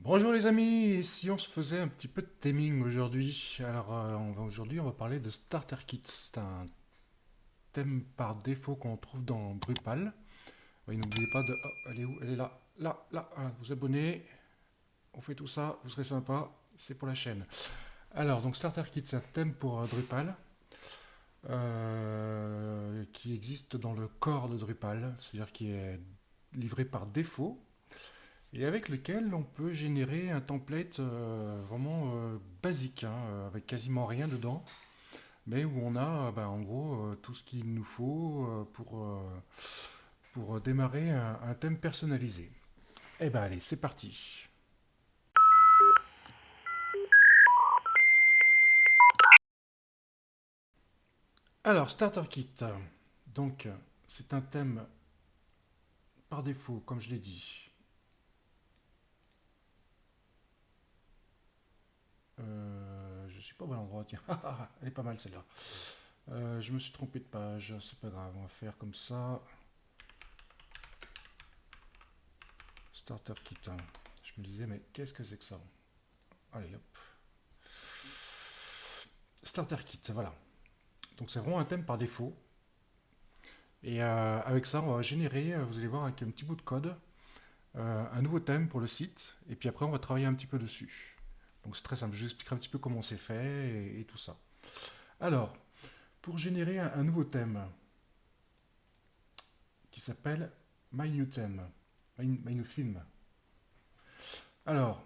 Bonjour les amis, et si on se faisait un petit peu de theming aujourd'hui? Alors aujourd'hui on va parler de Starter Kit. C'est un thème par défaut qu'on trouve dans Drupal. Oui, n'oubliez pas de... Oh, elle est où? Elle est là, là, là. Voilà, vous abonnez, on fait tout ça, vous serez sympa, c'est pour la chaîne. Alors donc Starter Kit c'est un thème pour Drupal qui existe dans le core de Drupal, c'est-à-dire qui est livré par défaut et avec lequel on peut générer un template vraiment basique, hein, avec quasiment rien dedans, mais où on a en gros tout ce qu'il nous faut pour démarrer un thème personnalisé. Eh ben allez, c'est parti. Alors, Starter Kit, donc c'est un thème par défaut, comme je l'ai dit. Je suis pas au bon endroit, tiens. Elle est pas mal celle-là. Je me suis trompé de page, c'est pas grave, on va faire comme ça. Starter Kit. Hein. Je me disais, mais qu'est-ce que c'est que ça? Allez, hop. Starter Kit, voilà. Donc c'est vraiment un thème par défaut. Et avec ça, on va générer, vous allez voir avec un petit bout de code, un nouveau thème pour le site. Et puis après, on va travailler un petit peu dessus. Donc c'est très simple, je vous expliquerai un petit peu comment c'est fait et tout ça. Alors, pour générer un nouveau thème qui s'appelle My New Theme, My New Theme. Alors,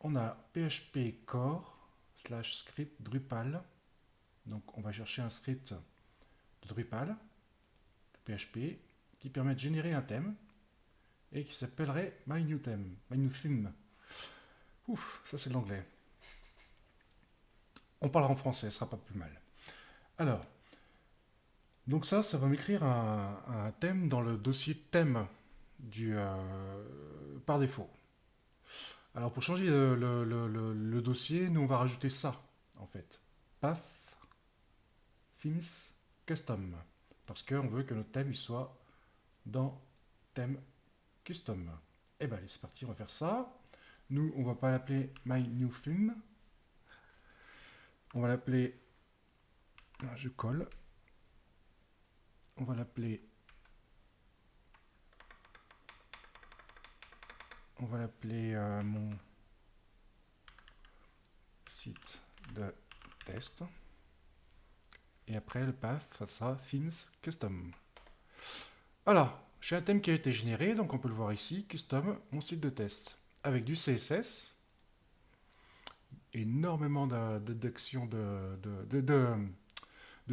on a PHP core slash script Drupal. Donc on va chercher un script de Drupal, de PHP, qui permet de générer un thème et qui s'appellerait My New Theme, My New Theme. Ouf, ça c'est de l'anglais. On parlera en français, ce sera pas plus mal. Alors, donc ça va m'écrire un thème dans le dossier thème par défaut. Alors pour changer le dossier, nous on va rajouter ça en fait. Path, themes, custom. Parce qu'on veut que notre thème il soit dans thème custom. Et ben allez, c'est parti, on va faire ça. Nous, on va pas l'appeler My New Theme. On va l'appeler. Je colle. On va l'appeler. On va l'appeler mon site de test. Et après, le path, ça sera Themes Custom. Voilà, j'ai un thème qui a été généré, donc on peut le voir ici, Custom, mon site de test. Avec du CSS, énormément d'actions de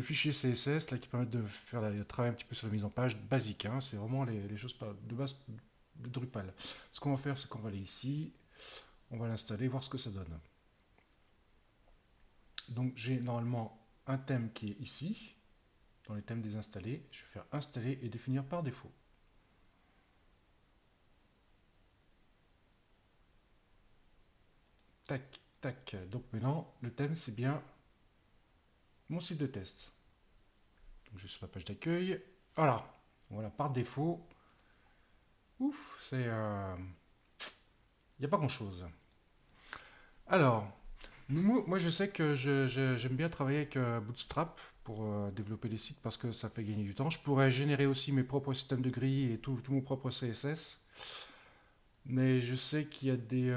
fichiers CSS là, qui permettent de faire le travail un petit peu sur la mise en page basique. Hein. C'est vraiment les choses de base de Drupal. Ce qu'on va faire, c'est qu'on va aller ici, on va l'installer, voir ce que ça donne. Donc j'ai normalement un thème qui est ici, dans les thèmes désinstallés. Je vais faire installer et définir par défaut. Tac, tac. Donc maintenant, le thème, c'est bien mon site de test. Donc je vais sur la page d'accueil. Voilà. Voilà, par défaut. Ouf, c'est... Il n'y a pas grand-chose. Alors, moi je sais que j'aime bien travailler avec Bootstrap pour développer les sites parce que ça fait gagner du temps. Je pourrais générer aussi mes propres systèmes de grilles et tout mon propre CSS. Mais je sais qu'il y a des...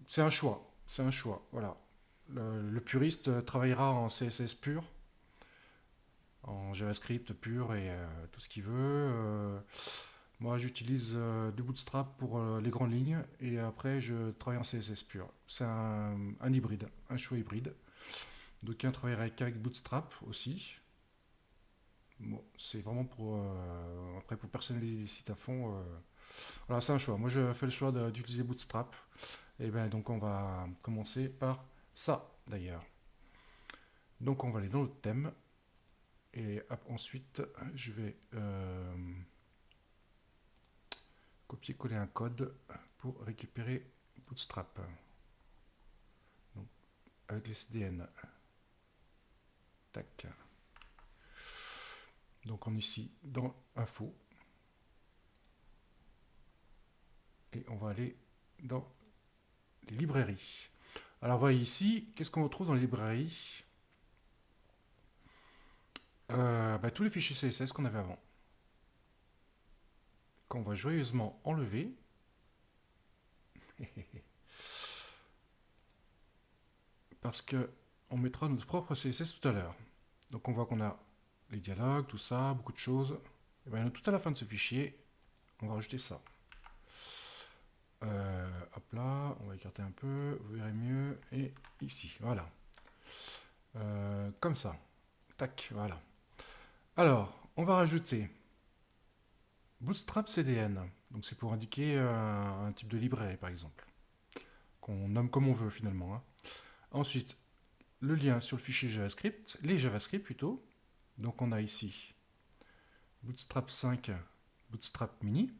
c'est un choix. C'est un choix. Voilà. Le puriste travaillera en CSS pur, en JavaScript pur et tout ce qu'il veut. Moi, j'utilise du Bootstrap pour les grandes lignes et après, je travaille en CSS pur. C'est un hybride, un choix hybride. D'aucuns travailleraient qu'avec Bootstrap aussi. Bon, c'est vraiment pour, après, pour personnaliser des sites à fond. Voilà, c'est un choix. Moi, je fais le choix d'utiliser Bootstrap. Et bien, donc, on va commencer par ça, d'ailleurs. Donc, on va aller dans le thème. Et ensuite, je vais copier-coller un code pour récupérer Bootstrap. Donc, avec les CDN. Tac. Donc, on est ici dans Info. et on va aller dans les librairies. Alors, vous voyez ici, qu'est-ce qu'on retrouve dans les librairies? Tous les fichiers CSS qu'on avait avant, qu'on va joyeusement enlever. Parce que on mettra notre propre CSS tout à l'heure. Donc on voit qu'on a les dialogues, tout ça, beaucoup de choses. Et bien tout à la fin de ce fichier, on va rajouter ça. Hop là, on va écarter un peu, vous verrez mieux. Et ici, voilà. Comme ça. Tac, voilà. Alors, on va rajouter Bootstrap CDN. Donc c'est pour indiquer un type de librairie, par exemple. Qu'on nomme comme on veut finalement. Hein. Ensuite, le lien sur le fichier JavaScript, les JavaScript plutôt. Donc on a ici Bootstrap 5, Bootstrap Mini.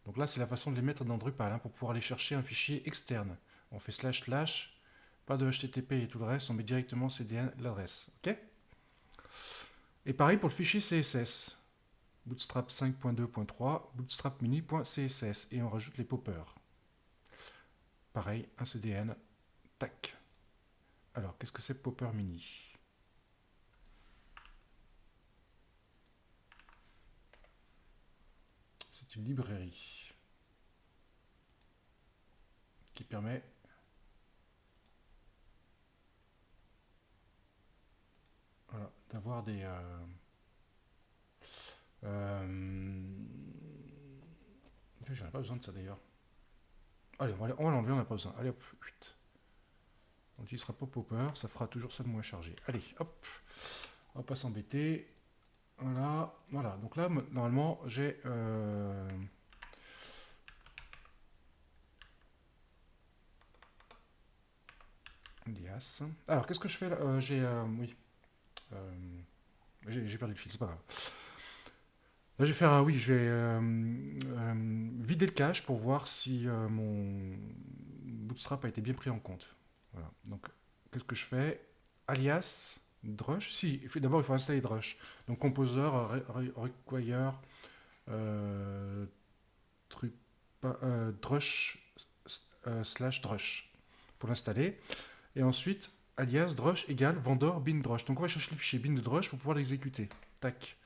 Donc là, c'est la façon de les mettre dans Drupal, hein, pour pouvoir aller chercher un fichier externe. On fait // pas de HTTP et tout le reste, on met directement CDN l'adresse. Ok. Et pareil pour le fichier CSS. Bootstrap 5.2.3, Bootstrap Mini.css. Et on rajoute les poppers. Pareil, un CDN. Tac. Alors, qu'est-ce que c'est Popper Mini? C'est une librairie qui permet d'avoir des... J'en ai pas besoin de ça d'ailleurs. Allez, on va l'enlever, on n'a pas besoin. Allez hop, 8. On n'utilisera pas Popper, ça fera toujours ça de moins chargé. Allez, hop, on va pas s'embêter. Voilà, voilà. Donc là, normalement, j'ai... alias. Alors, qu'est-ce que je fais là? Oui. J'ai perdu le fil, c'est pas grave. Là, je vais faire un... Oui, je vais vider le cache pour voir si mon Bootstrap a été bien pris en compte. Voilà. Donc, qu'est-ce que je fais? Alias, Drush. Si, d'abord, il faut installer Drush. Donc, composer, require, Drush /Drush pour l'installer. Et ensuite, alias Drush égale vendor bin Drush. Donc, on va chercher le fichier bin de Drush pour pouvoir l'exécuter. Tac.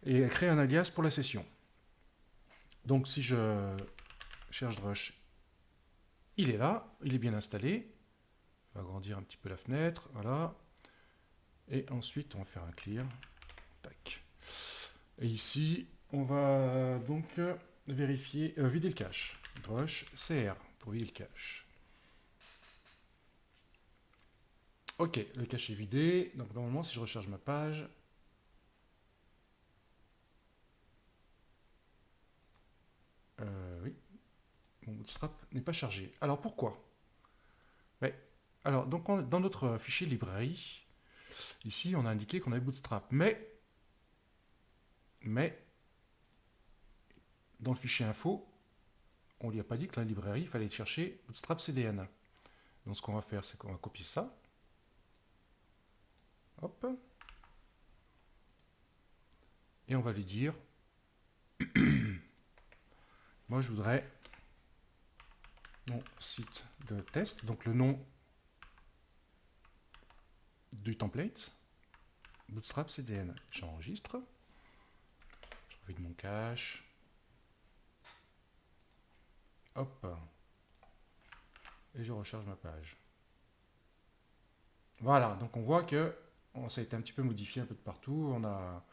Et créer un alias pour la session. Donc, si je cherche Drush, il est là, il est bien installé. On va agrandir un petit peu la fenêtre, voilà. Et ensuite, on va faire un clear. Tac. Et ici, on va donc vérifier, vider le cache. Drush CR pour vider le cache. Ok, le cache est vidé. Donc normalement, si je recharge ma page, oui, mon Bootstrap n'est pas chargé. Alors pourquoi? Alors, donc dans notre fichier librairie, ici, on a indiqué qu'on avait Bootstrap. Mais, dans le fichier info, on ne lui a pas dit que la librairie, il fallait chercher Bootstrap CDN. Donc ce qu'on va faire, c'est qu'on va copier ça. Hop. Et on va lui dire, moi je voudrais mon site de test, donc le nom du template, Bootstrap CDN. J'enregistre. Je revide mon cache. Hop. Et je recharge ma page. Voilà, donc on voit que ça a été un petit peu modifié un peu de partout. On a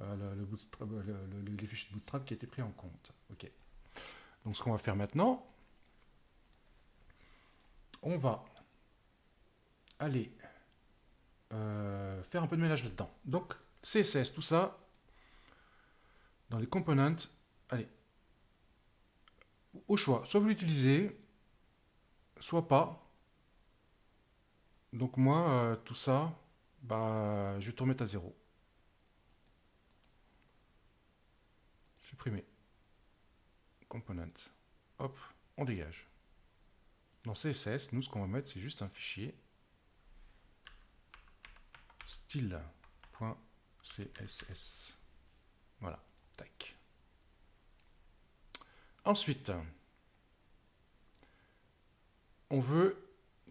les fichiers de Bootstrap qui a été pris en compte. Ok. Donc ce qu'on va faire maintenant, on va aller faire un peu de ménage là-dedans. Donc CSS, tout ça, dans les components, allez, au choix, soit vous l'utilisez, soit pas. Donc moi, tout ça, je vais tout remettre à 0. Supprimer. Component. Hop, on dégage. Dans CSS, nous, ce qu'on va mettre, c'est juste un fichier style.css. Voilà, tac. Ensuite, on veut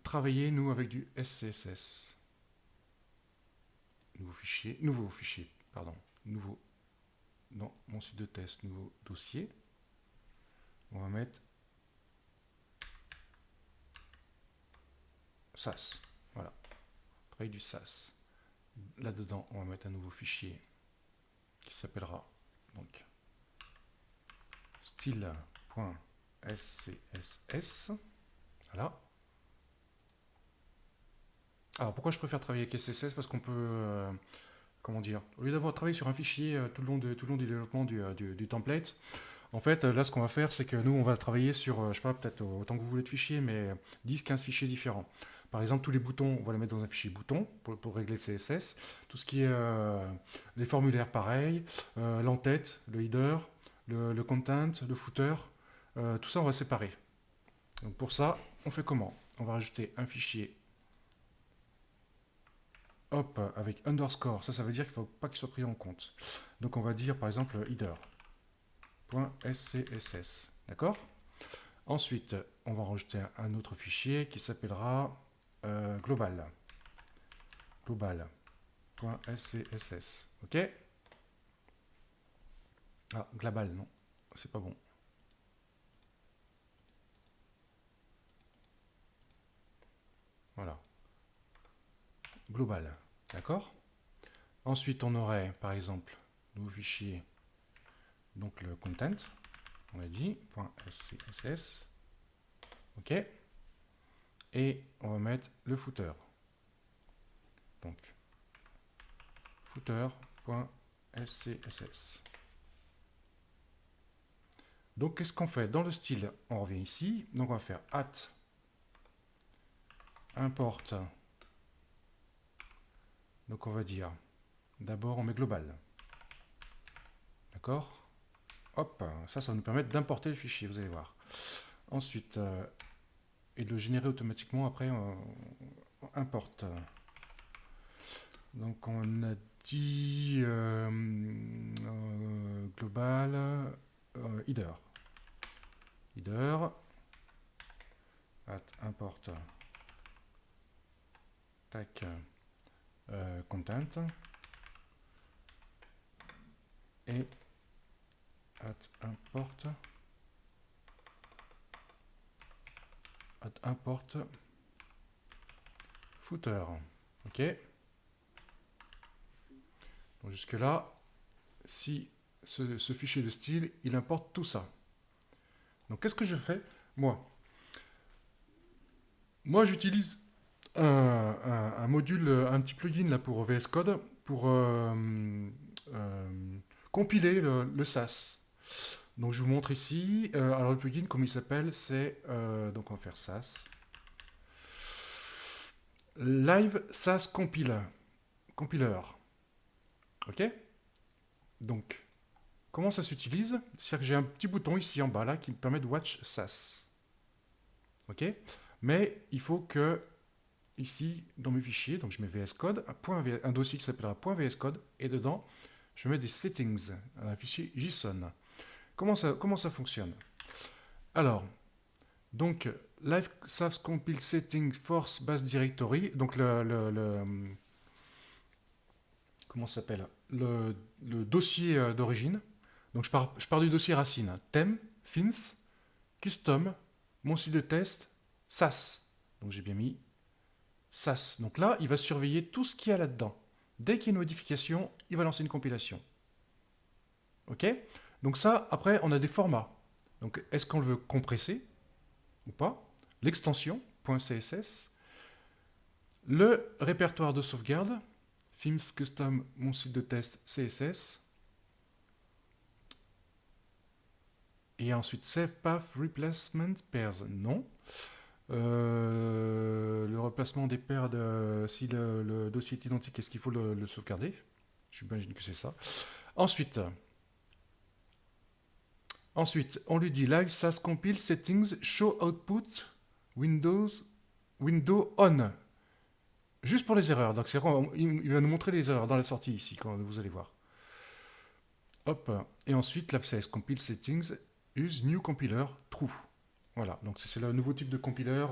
travailler, nous, avec du SCSS. Nouveau fichier, pardon, nouveau, dans mon site de test, nouveau dossier. On va mettre SAS, voilà, travail du SAS. Là-dedans, on va mettre un nouveau fichier qui s'appellera donc style.scss. Voilà. Alors pourquoi je préfère travailler avec SCSS? Parce qu'on peut, comment dire, au lieu d'avoir travaillé sur un fichier tout le long du développement du template, en fait là ce qu'on va faire c'est que nous on va travailler sur, je sais pas, peut-être autant que vous voulez de fichiers, mais 10-15 fichiers différents. Par exemple, tous les boutons, on va les mettre dans un fichier bouton pour régler le CSS. Tout ce qui est les formulaires, pareil, l'entête, le header, le content, le footer, tout ça on va séparer. Donc pour ça, on fait comment? On va rajouter un fichier hop, avec underscore. Ça veut dire qu'il ne faut pas qu'il soit pris en compte. Donc on va dire par exemple header.scss. D'accord? Ensuite, on va rajouter un autre fichier qui s'appellera global. Global.scss. Ok? Ah, global, non. C'est pas bon. Voilà. Global. D'accord? Ensuite, on aurait, par exemple, nouveau fichier, donc le content, on l'a dit, .scss. Ok? Et on va mettre le footer. Donc, footer.scss. Donc, qu'est-ce qu'on fait? Dans le style, on revient ici. Donc, on va faire import. Donc, on va dire, d'abord, on met global. D'accord? Hop, ça va nous permettre d'importer le fichier, vous allez voir. Ensuite, et de le générer automatiquement après, on importe. Donc, on a dit global header. Header import tac content et import footer. Ok. Donc jusque là, si ce fichier de style, il importe tout ça. Donc qu'est-ce que je fais? Moi, j'utilise un module, un petit plugin là pour VS Code pour compiler le SAS. Donc je vous montre ici. Alors le plugin, comme il s'appelle, c'est donc on va faire SAS. Live SAS Compiler. Ok? Donc, comment ça s'utilise? C'est-à-dire que j'ai un petit bouton ici en bas là qui me permet de watch SAS. Ok? Mais il faut que ici, dans mes fichiers, donc je mets VS Code, un dossier qui s'appellera .vs Code, et dedans, je mets des settings, un fichier JSON. Comment ça fonctionne? Alors, donc, Live SAS Compile Setting Force Base Directory, donc comment ça s'appelle? Le dossier d'origine. Donc, je pars du dossier racine. Thème, themes, custom, mon site de test, SAS. Donc, j'ai bien mis SAS. Donc là, il va surveiller tout ce qu'il y a là-dedans. Dès qu'il y a une modification, il va lancer une compilation. Ok? Donc ça, après, on a des formats. Donc, est-ce qu'on le veut compresser ou pas? L'extension .css, le répertoire de sauvegarde, themes, custom, mon site de test, CSS, et ensuite save path replacement pairs, non. Le remplacement des paires, si le dossier est identique, est-ce qu'il faut le sauvegarder? J'imagine que c'est ça. Ensuite, on lui dit live SAS compile settings show output window on. Juste pour les erreurs. Donc il va nous montrer les erreurs dans la sortie ici, quand vous allez voir. Hop. Et ensuite, live SAS compile settings use new compiler true. Voilà, donc c'est le nouveau type de compiler,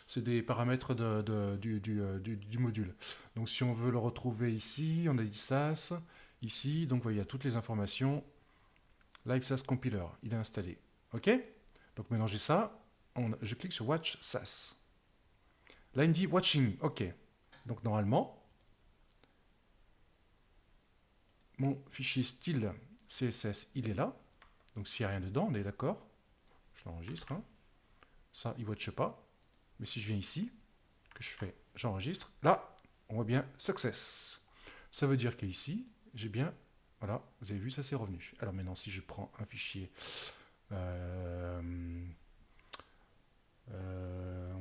c'est des paramètres du module. Donc si on veut le retrouver ici, on a dit SAS, ici, donc vous voyez, il y a toutes les informations. Live SAS compiler, il est installé. OK? Donc maintenant j'ai ça, je clique sur Watch SAS. Là il me dit Watching, OK. Donc normalement, mon fichier style CSS, il est là. Donc s'il n'y a rien dedans, on est d'accord. Je l'enregistre. Hein. Ça, il ne watch pas. Mais si je viens ici, que je fais, j'enregistre, là, on voit bien Success. Ça veut dire qu'ici, j'ai bien, voilà, vous avez vu, ça c'est revenu. Alors maintenant, si je prends un fichier, on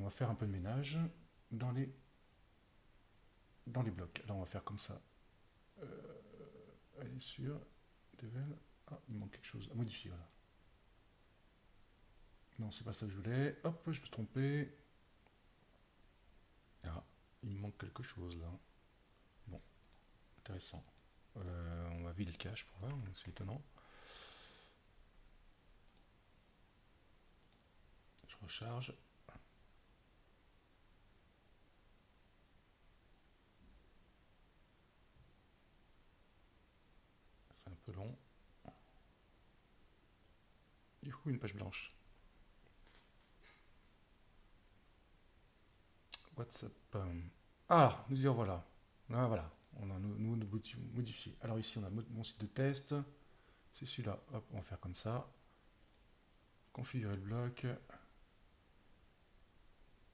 va faire un peu de ménage dans les blocs. Alors on va faire comme ça. Allez sur Devel. Ah, il manque quelque chose à modifier, voilà. Non, c'est pas ça que je voulais. Hop, je me suis trompé. Ah, il me manque quelque chose là. Bon, intéressant. On va vider le cache pour voir, c'est étonnant. Je recharge. C'est un peu long. Du coup, une page blanche. WhatsApp. Ah, nous y voilà. Ah, voilà. On a nous modifié. Alors ici, on a mon site de test. C'est celui-là. Hop, on va faire comme ça. Configurer le bloc.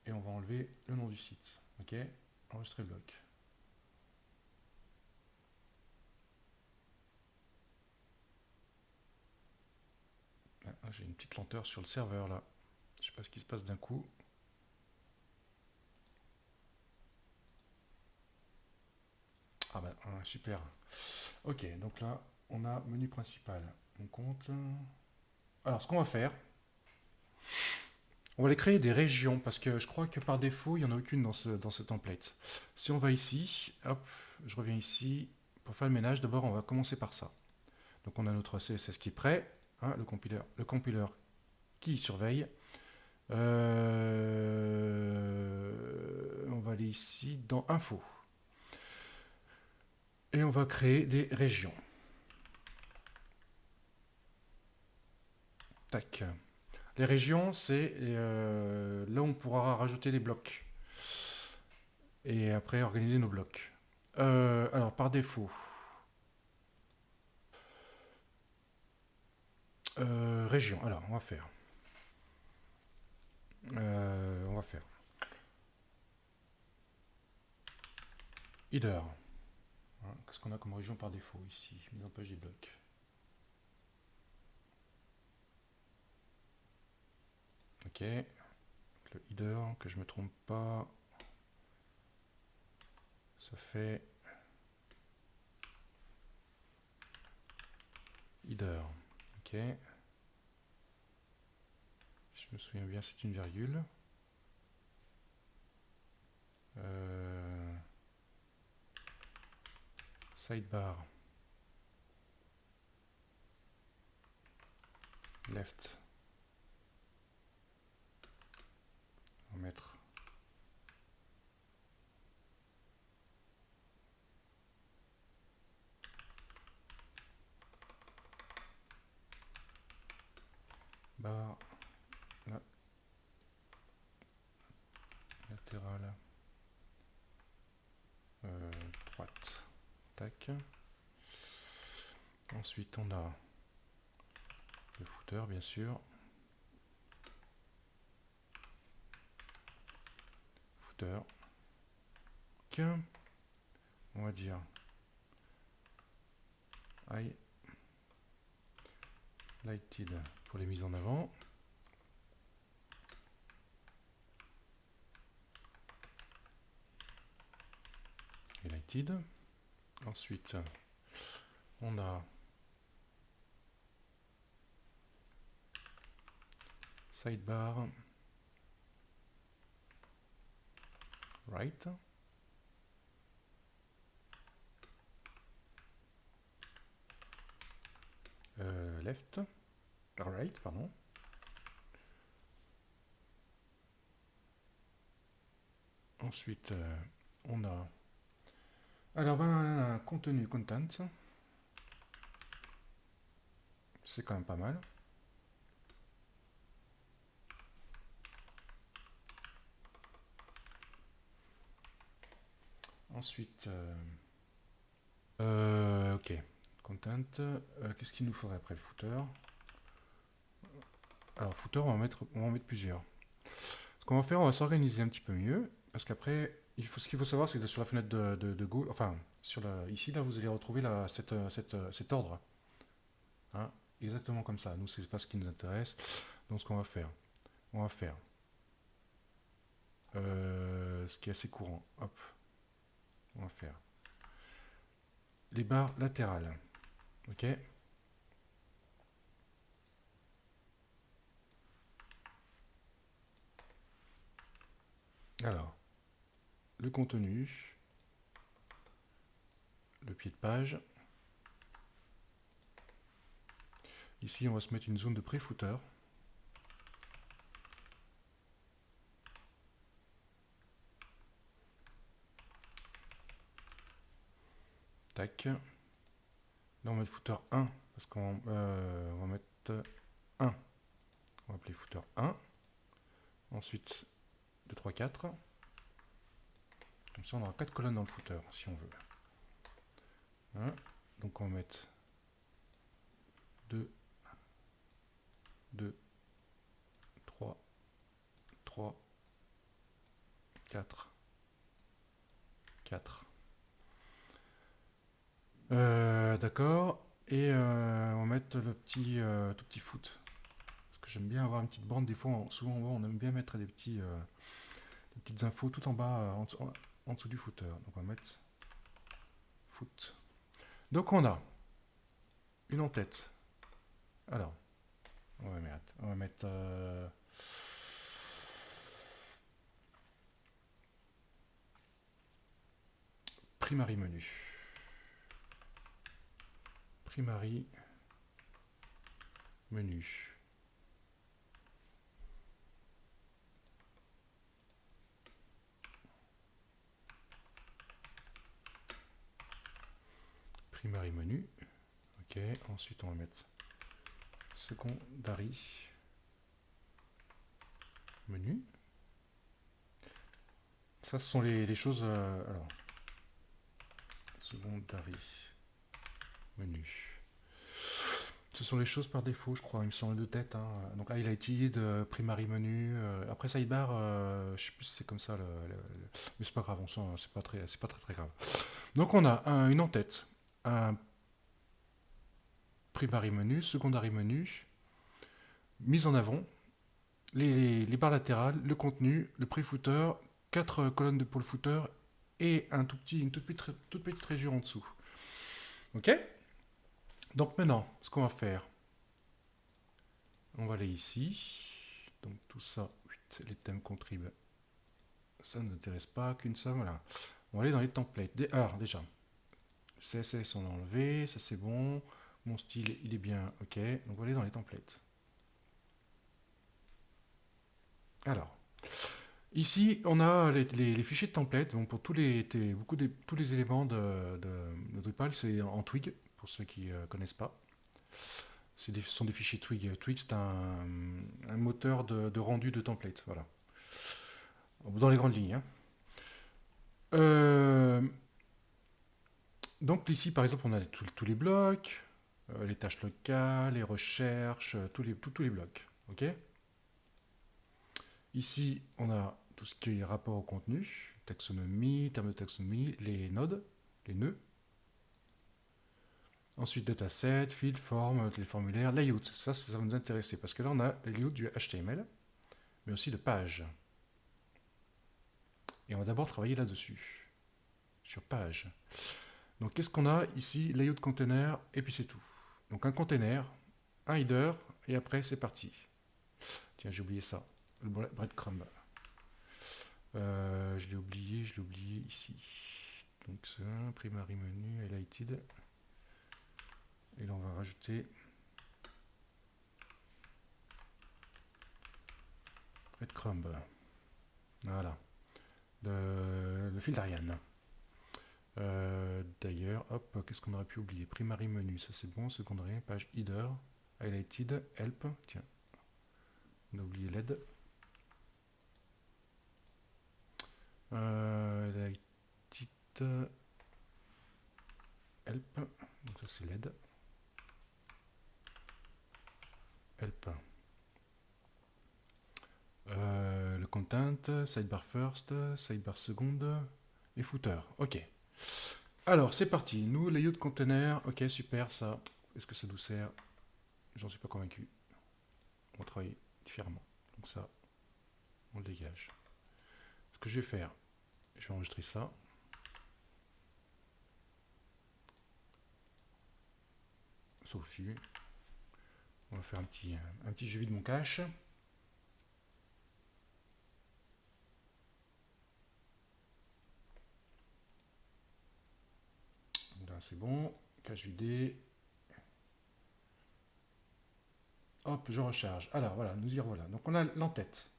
Et on va enlever le nom du site. OK? Enregistrer le bloc. Ah, j'ai une petite lenteur sur le serveur là. Je sais pas ce qui se passe d'un coup. Ah ben, super. Ok, donc là, on a menu principal. On compte. Alors, ce qu'on va faire, on va aller créer des régions, parce que je crois que par défaut, il n'y en a aucune dans ce template. Si on va ici, hop, je reviens ici, pour faire le ménage, d'abord, on va commencer par ça. Donc, on a notre CSS qui est prêt, hein, le compiler qui surveille. On va aller ici dans Info. Et on va créer des régions. Tac. Les régions, c'est là où on pourra rajouter des blocs. Et après, organiser nos blocs. Alors, par défaut. Région. Alors, on va faire. Header. Hein, qu'est-ce qu'on a comme région par défaut ici? Mise en page des blocs. Ok. Le header, que je ne me trompe pas. Ça fait header. Ok. Si je me souviens bien, c'est une virgule. Sidebar. Left. On va mettre barre latérale droite. Tac. Ensuite, on a le footer, bien sûr. Footer. On va dire highlighted pour les mises en avant. Highlighted. Ensuite, on a sidebar right. Left. Alright, pardon. Ensuite, on a... Alors, ben, contenu, content. C'est quand même pas mal. Ensuite, ok, content. Qu'est-ce qu'il nous faudrait après le footer? Alors, footer, on va en mettre plusieurs. Ce qu'on va faire, on va s'organiser un petit peu mieux, parce qu'après, ce qu'il faut savoir, c'est que sur la fenêtre de Go, enfin, ici, là, vous allez retrouver cet ordre. Hein, exactement comme ça. Nous, c'est pas ce qui nous intéresse. Donc, ce qu'on va faire, on va faire ce qui est assez courant. Hop, on va faire les barres latérales. Ok. Alors, le contenu, le pied de page. Ici, on va se mettre une zone de pré-footer. Tac. Là, on va mettre footer 1, parce qu'on va mettre 1. On va appeler footer 1. Ensuite, 2, 3, 4. Comme ça, on aura 4 colonnes dans le footer, si on veut. Hein, donc, on va mettre 2, 2, 3, 3, 4, 4. D'accord. Et on va mettre le petit tout petit foot. Parce que j'aime bien avoir une petite bande. Des fois, souvent, on aime bien mettre des petites infos tout en bas, en dessous du footer. Donc on va mettre foot. Donc on a une en-tête. Alors, on va mettre primary menu. Primary menu. Primary menu. Ok, ensuite on va mettre secondary menu. Ça, ce sont les choses. Alors, secondary menu. Ce sont les choses par défaut, je crois, il me semble de tête. Hein. Donc highlighted, primary menu. Après sidebar, je sais plus si c'est comme ça, mais c'est pas grave, c'est pas très grave. Donc on a une en-tête, un primary menu, secondary menu, mise en avant, les barres latérales, le contenu, le pré-footer, 4 colonnes de pôle footer et une toute petite région en dessous. Ok. Donc maintenant, ce qu'on va faire, on va aller ici. Donc tout ça, les thèmes contribuent. Ça ne nous intéresse pas qu'une seule. Voilà. On va aller dans les templates. Alors déjà, CSS on a enlevé, ça c'est bon. Mon style il est bien, ok. Donc on va aller dans les templates. Alors, ici on a les fichiers de templates. Donc pour tous les éléments de Drupal, c'est en Twig, pour ceux qui ne connaissent pas. Ce sont des fichiers Twig. Twig, c'est un moteur de rendu de template. Voilà. Dans les grandes lignes. Hein. Donc ici, par exemple, on a tous les blocs, les tâches locales, les recherches, tous les blocs. Ok. Ici, on a tout ce qui est rapport au contenu, taxonomie, termes de taxonomie, les nodes, les nœuds. Ensuite, dataset, field, form, les formulaires, layout. Ça va nous intéresser parce que là, on a les layouts du HTML, mais aussi de pages. Et on va d'abord travailler là-dessus, sur page. Donc, qu'est-ce qu'on a ici? Layout container, et puis c'est tout. Donc, un container, un header, et après, c'est parti. Tiens, j'ai oublié ça. Le breadcrumb. Je l'ai oublié ici. Donc, c'est un primary menu, highlighted. Et là, on va rajouter breadcrumb. Voilà. Le fil d'Ariane. D'ailleurs, hop, qu'est-ce qu'on aurait pu oublier? Primary menu, ça c'est bon. Secondary, page header, highlighted, help. Tiens, on a oublié l'aide. Highlighted, help. Donc ça c'est l'aide. Help. Le content, sidebar first, sidebar second et footer. Ok. Alors c'est parti. Nous, layout de container. Ok, super ça. Est-ce que ça nous sert? J'en suis pas convaincu. On va travailler différemment. Donc ça, on le dégage. Ce que je vais faire, je vais enregistrer ça. Ça aussi. On va faire un petit je vide mon cache. Là c'est bon. Cache vidé. Hop, je recharge. Alors voilà, nous y revoilà. Donc on a l'entête.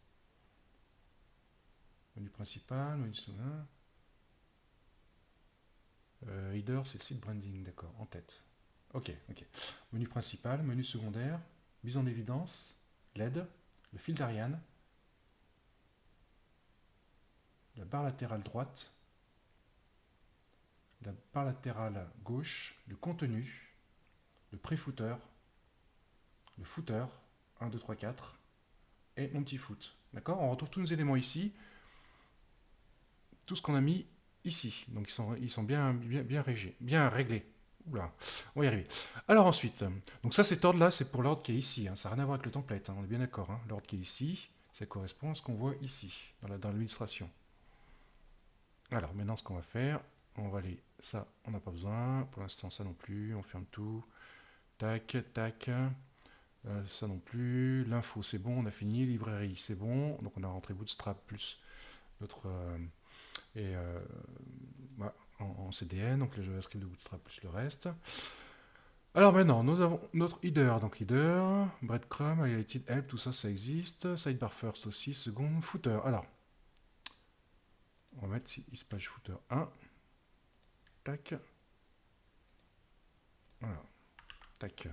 Menu principal, menu second. Header, c'est site branding, d'accord, en tête. Ok, ok. Menu principal, menu secondaire, mise en évidence, LED, le fil d'Ariane, la barre latérale droite, la barre latérale gauche, le contenu, le pré-footer, le footer, 1, 2, 3, 4, et mon petit foot. D'accord? On retrouve tous nos éléments ici, tout ce qu'on a mis ici. Donc ils sont bien réglés. Oula, on va y arriver. Alors ensuite, donc ça cet ordre là, c'est pour l'ordre qui est ici. Hein. Ça n'a rien à voir avec le template, hein, on est bien d'accord. Hein. L'ordre qui est ici, ça correspond à ce qu'on voit ici, dans l'illustration. Alors maintenant ce qu'on va faire, on va aller, ça on n'a pas besoin, pour l'instant ça non plus, on ferme tout. Tac, tac, ça non plus, l'info c'est bon, on a fini, librairie c'est bon, donc on a rentré Bootstrap plus notre... voilà, en CDN, donc le JavaScript de Bootstrap plus le reste. Alors maintenant, nous avons notre header, donc header, breadcrumb, highlighted, help, tout ça, ça existe. Sidebar first aussi, second, footer. Alors, on va mettre ispage footer 1. Tac. Voilà. Tac.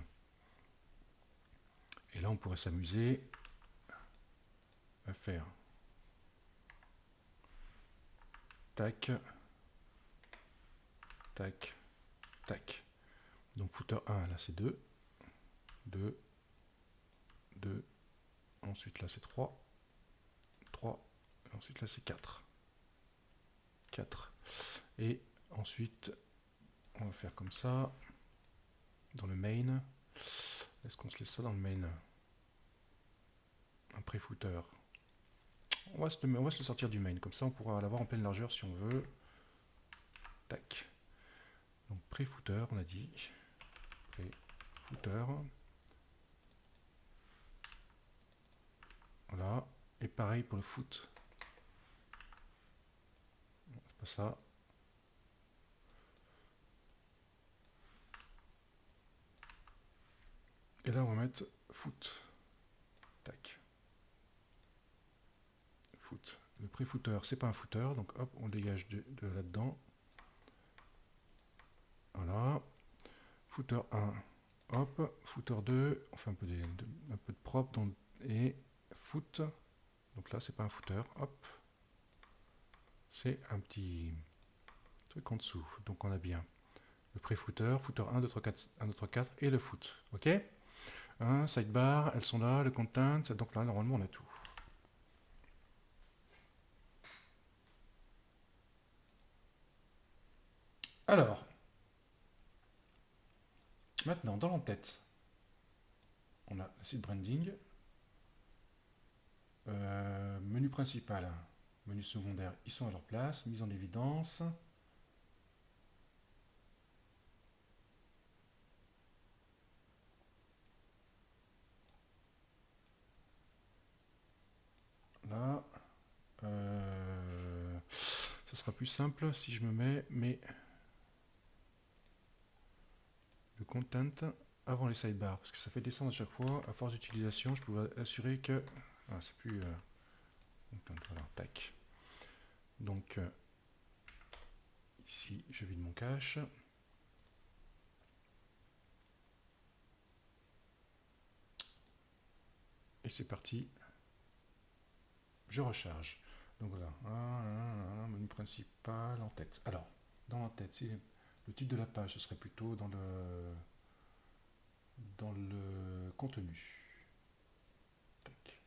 Et là, on pourrait s'amuser à faire tac, tac, tac. Donc footer 1, là c'est 2, 2, 2, ensuite là c'est 3, 3, et ensuite là c'est 4, 4. Et ensuite, on va faire comme ça, dans le main. Est-ce qu'on se laisse ça dans le main? Un pré-footer. On va se le sortir du main, comme ça on pourra l'avoir en pleine largeur si on veut. Tac. Donc pré-footer, on a dit. Pré-footer. Voilà. Et pareil pour le foot. C'est pas ça. Et là on va mettre foot. Tac. Foot. Le pré-footer, c'est pas un footer, donc hop, on dégage de là-dedans. Voilà. Footer 1, hop. Footer 2, on fait un peu de propre, et foot. Donc là, c'est pas un footer, hop. C'est un petit truc en dessous. Donc on a bien le pré-footer, footer 1, 2, 3, 4, 1, 2, 3, 4 et le foot. Ok, sidebar, elles sont là, le content. Donc là, normalement, on a tout. Alors, maintenant, dans l'entête, on a le site branding, menu principal, menu secondaire, ils sont à leur place, mise en évidence. Là, ce sera plus simple si je me mets le content avant les sidebars, parce que ça fait descendre à chaque fois. À force d'utilisation, je peux assurer que c'est plus Voilà, tac. Donc, ici, je vide mon cache. Et c'est parti. Je recharge. Donc voilà, menu principal en tête. Alors, dans la tête, si le titre de la page, ce serait plutôt dans le contenu. Tac.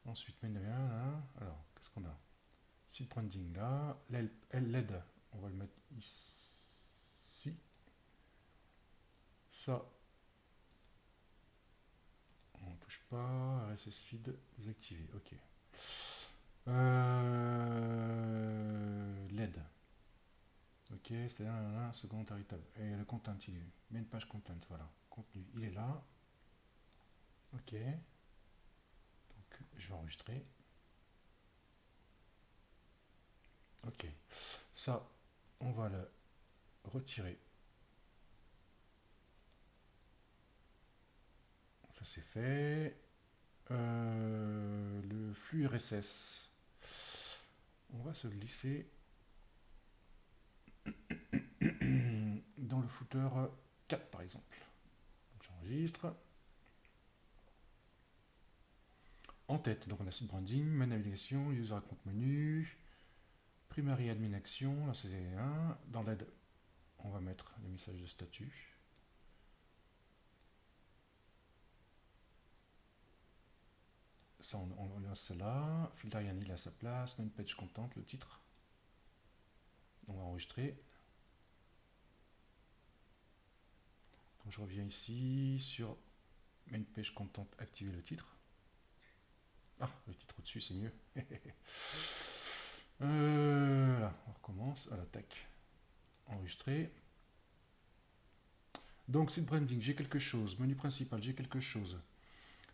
Ensuite, alors, qu'est-ce qu'on a? Site branding là, LED, on va le mettre ici. Ça, on ne touche pas. RSS feed désactivé, ok. LED. Ok, c'est un second tab. Et le content, il est. Main page content, voilà. Contenu, il est là. Ok. Donc, je vais enregistrer. Ok. Ça, on va le retirer. Ça, c'est fait. Le flux RSS. On va se glisser dans le footer 4 par exemple. J'enregistre. En tête, donc on a site branding, main navigation, user account menu, primary admin action, là c'est un. Dans l'aide, on va mettre les messages de statut. Ça, on laisse là. Filter il a sa place. Main page content, le titre. On va enregistrer. Donc je reviens ici sur Main page content, activer le titre. Ah, le titre au-dessus, c'est mieux. Là, on recommence. À l'attaque. Enregistrer. Donc, site branding, j'ai quelque chose. Menu principal, j'ai quelque chose.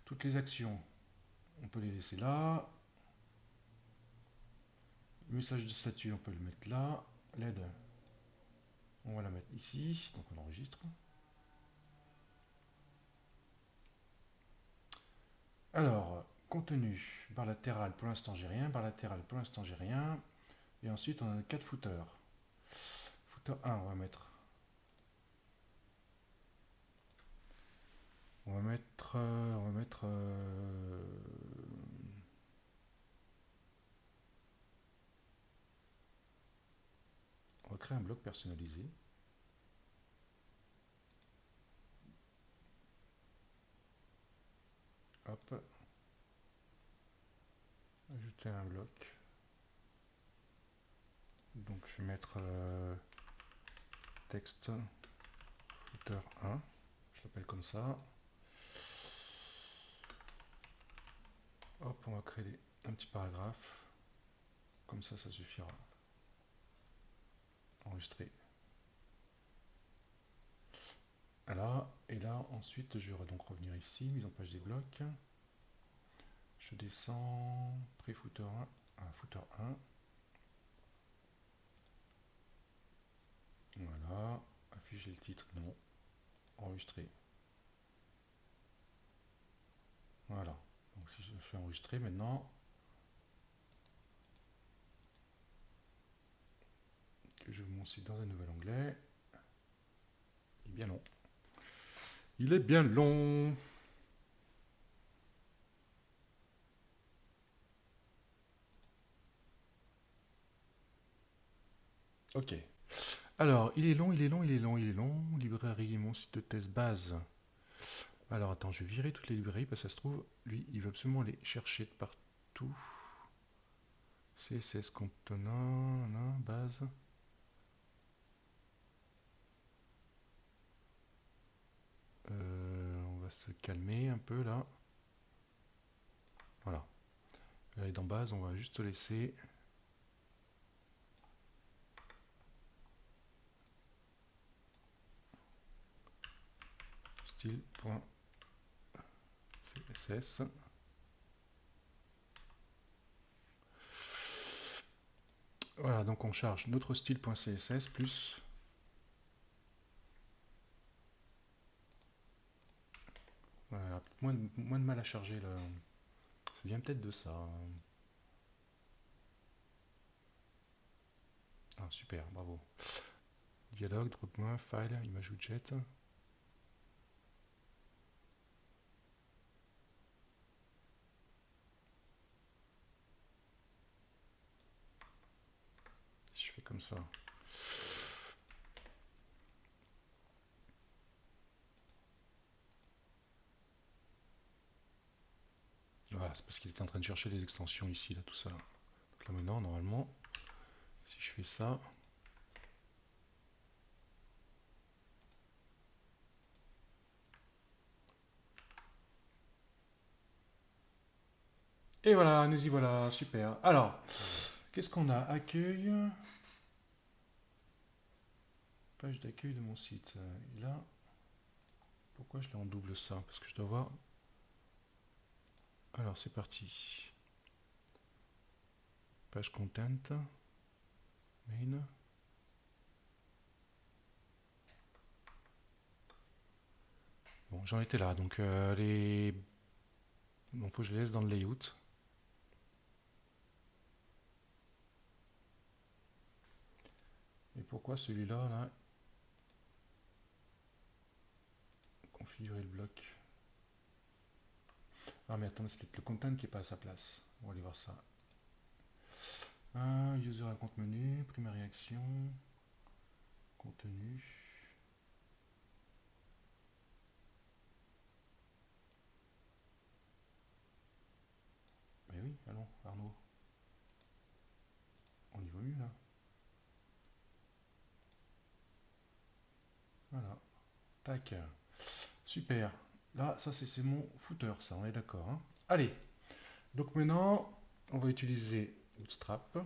Toutes les actions, on peut les laisser là. Le message de statut, on peut le mettre là. L'aide, on va la mettre ici. Donc, on enregistre. Alors, contenu, barre latérale, pour l'instant, j'ai rien. Barre latérale, pour l'instant, j'ai rien. Et ensuite, on a 4 footers. Footer 1, on va mettre. On va mettre. On va créer un bloc personnalisé. Hop. Ajouter un bloc. Donc je vais mettre texte footer 1. Je l'appelle comme ça. Hop, on va créer un petit paragraphe. Comme ça, ça suffira. Enregistrer. Voilà. Et là, ensuite, je vais donc revenir ici, mise en page des blocs. Je descends, pré-footer 1, footer 1. Voilà. Afficher le titre, non. Enregistrer. Voilà. Donc si je fais enregistrer maintenant, que je mon site dans un nouvel onglet, il est bien long. Il est bien long. Ok. Alors, il est long, il est long, il est long, il est long. Librairie, mon site de test base. Alors, attends, je vais virer toutes les librairies parce que ça se trouve, lui, il veut absolument les chercher de partout. CSS contenant, base. On va se calmer un peu là. Voilà. Là, et dans base, on va juste laisser. Style.css. Voilà, donc on charge notre style.css plus. Voilà, moins de mal à charger là. Ça vient peut-être de ça. Ah, super, bravo. Dialogue, drop-moi, file, image widget. Je fais comme ça. Voilà, c'est parce qu'il était en train de chercher des extensions ici, là, tout ça. Donc là maintenant, normalement, si je fais ça, et voilà, nous y voilà, super. Alors, qu'est-ce qu'on a? Accueil. Page d'accueil de mon site. Et là, pourquoi je l'ai en double ça? Parce que je dois voir. Alors, c'est parti. Page content. Main. Bon, j'en étais là. Donc, les. Bon, faut que je les laisse dans le layout. Et pourquoi celui-là, là, configurer le bloc. Ah mais attends, c'est peut-être le content qui n'est pas à sa place. On va aller voir ça. User à compte menu, première réaction, contenu. Mais oui, allons, Arnaud. On y va mieux là. Voilà. Tac. Super. Là, ça c'est mon footer, ça, on est d'accord. Hein. Allez. Donc maintenant, on va utiliser Bootstrap.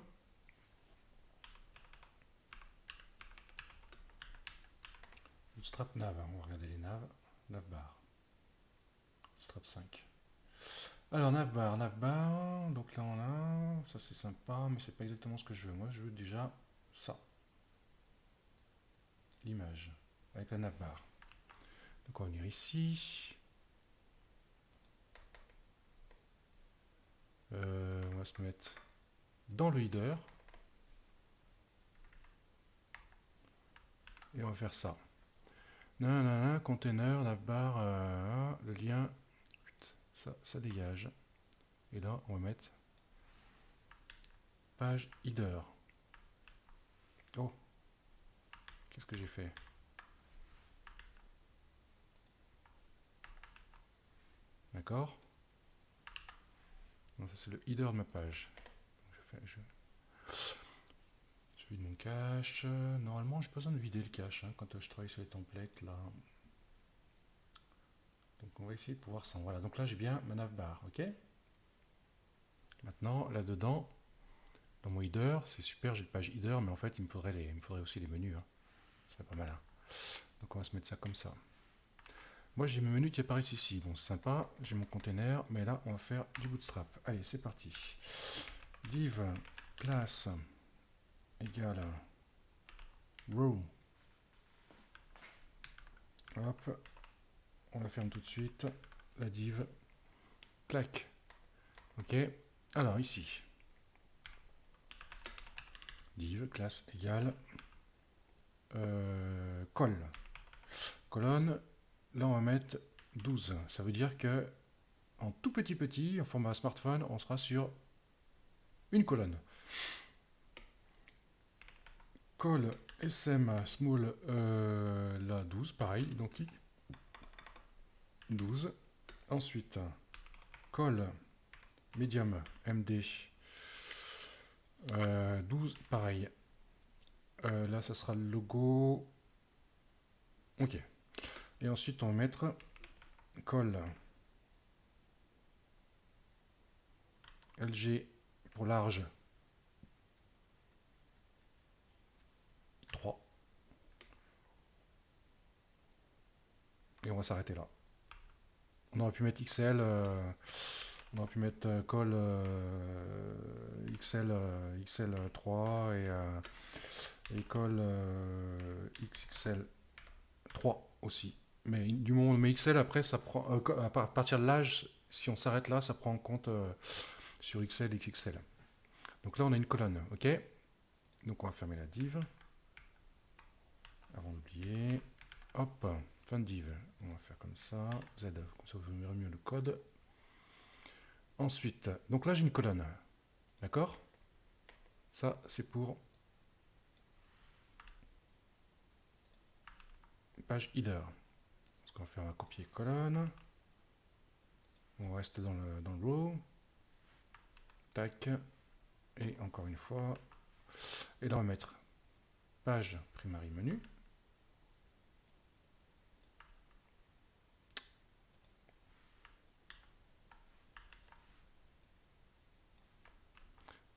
Bootstrap nav, on va regarder les nav. Navbar. Bootstrap 5. Alors navbar, donc là on a, ça c'est sympa, mais c'est pas exactement ce que je veux. Moi je veux déjà ça, l'image, avec la navbar. Donc on va venir ici. On va se mettre dans le header. Et on va faire ça. Nanana, container, navbar, le lien, ça dégage. Et là on va mettre page header. Oh, qu'est-ce que j'ai fait? D'accord? Ça c'est le header de ma page. Je vide mon cache. Normalement, j'ai pas besoin de vider le cache quand je travaille sur les templates là. Donc on va essayer de pouvoir ça. Voilà, donc là j'ai bien ma navbar, ok? Maintenant, là-dedans, dans mon header, c'est super, j'ai le page header, mais en fait il me faudrait aussi les menus. Hein. C'est pas mal. Hein. Donc on va se mettre ça comme ça. Moi j'ai mes menus qui apparaissent ici. Bon, c'est sympa, j'ai mon container, mais là on va faire du bootstrap. Allez, c'est parti. Div class égale row. Hop, on la ferme tout de suite. La div. Clac. Ok. Alors ici. Div class égale col. Colonne. Là on va mettre 12. Ça veut dire que en tout petit, en format smartphone, on sera sur une colonne. Call SM small, là 12, pareil, identique. 12. Ensuite, call medium MD 12, pareil. Là, ça sera le logo. Ok. Et ensuite, on va mettre call LG pour large 3. Et on va s'arrêter là. On aurait pu mettre XL, on aurait pu mettre call XL 3 et call XXL 3 aussi. Mais du moment où on met XL, après, ça prend, à partir de l'âge, si on s'arrête là, ça prend en compte sur XL et XXL. Donc là, on a une colonne, ok? Donc on va fermer la div. Avant d'oublier. Hop, fin de div. On va faire comme ça. Z, comme ça vous verrez mieux le code. Ensuite, donc là j'ai une colonne. D'accord? Ça, c'est pour page header. Ce qu'on va faire, on va copier colonne. On reste dans le row. Tac. Et encore une fois. Et là, on va mettre page primary menu.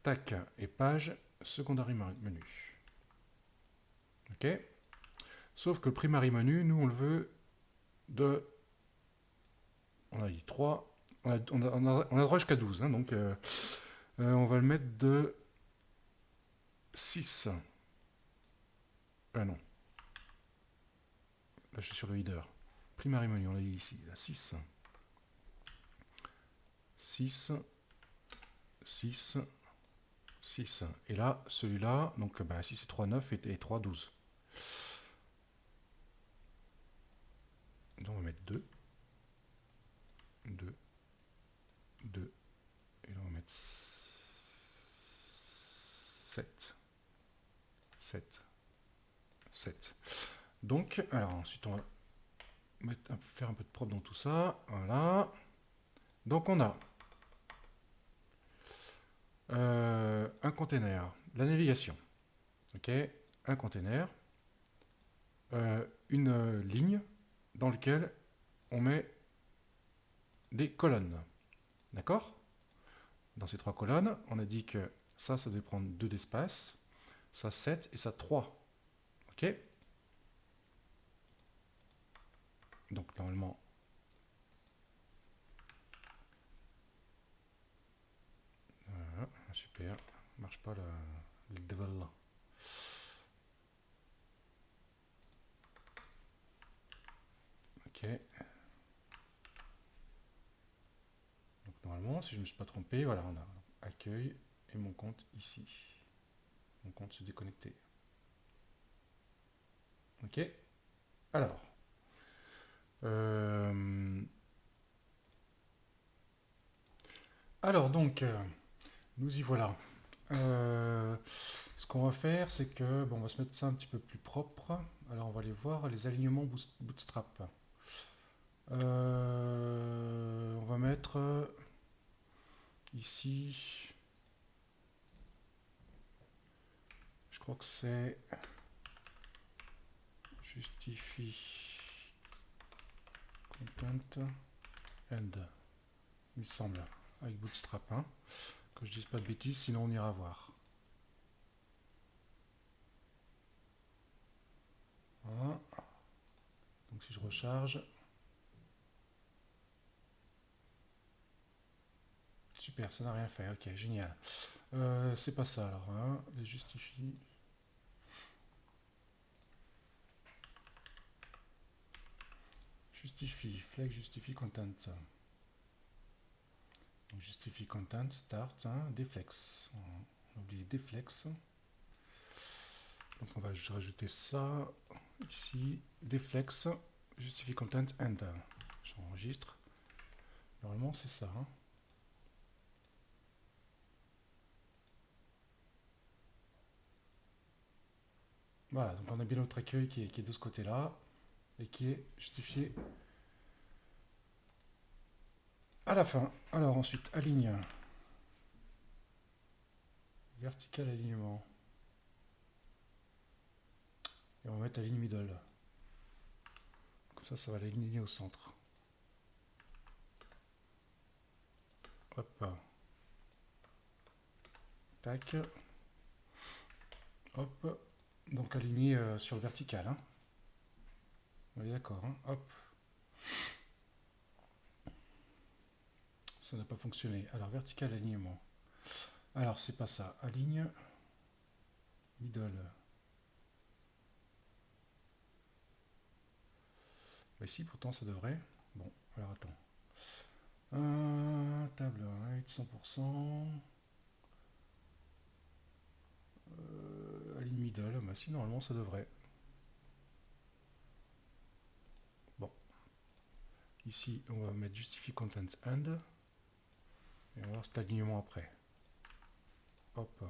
Tac. Et page secondary menu. OK? Sauf que le primary menu, nous, on le veut de... On a dit 3. On a droit jusqu'à 12. Hein, donc, on va le mettre de 6. Ah non. Là, je suis sur le header. Primary menu, on l'a dit ici. Là, 6. 6. 6. 6. Et là, celui-là, donc bah, 6 et 3, 9 et 3, 12. Donc on va mettre 2. 2. 2. Et là, on va mettre 7. 7. 7. Donc, alors ensuite, on va faire un peu de propre dans tout ça. Voilà. Donc, on a un container, la navigation. OK, un container, une ligne dans laquelle on met des colonnes. D'accord? Dans ces 3 colonnes, on a dit que ça devait prendre 2 d'espace, ça 7 et ça 3. OK? Donc normalement, voilà, super, marche pas le devel là. OK. Donc normalement, si je ne me suis pas trompé, voilà, on a accueil et mon compte ici. Mon compte se déconnecter. OK. Alors. Alors donc, nous y voilà. Ce qu'on va faire, c'est que bon, on va se mettre ça un petit peu plus propre. Alors on va aller voir les alignements Bootstrap. On va mettre ici, je crois que c'est justifie content end, il me semble, avec Bootstrap. Hein, que je dise pas de bêtises, sinon on ira voir. Voilà. Donc si je recharge, super, ça n'a rien fait. Ok, génial. C'est pas ça alors. Hein, les justifie. Justifie, flag justifie content. Donc justifie content, start, hein, deflex. On a oublié deflex. Donc on va rajouter ça ici, deflex, justifie content, end. J'enregistre. Normalement c'est ça. Hein. Voilà, donc on a bien notre accueil qui est de ce côté-là et qui est justifié à la fin. Alors ensuite, aligne. Vertical alignement. Et on va mettre la ligne middle. Comme ça va l'aligner au centre. Hop. Tac. Hop. Donc aligné sur le vertical. Hein. On est d'accord. Hein. Hop. Ça n'a pas fonctionné. Alors vertical alignement. Alors c'est pas ça. Aligne. Middle. Mais si, pourtant ça devrait. Bon, alors attends. Table height 100%. middle. Bah, si, normalement, ça devrait. Bon. Ici, on va mettre justify content end. Et on va voir cet alignement après. Hop.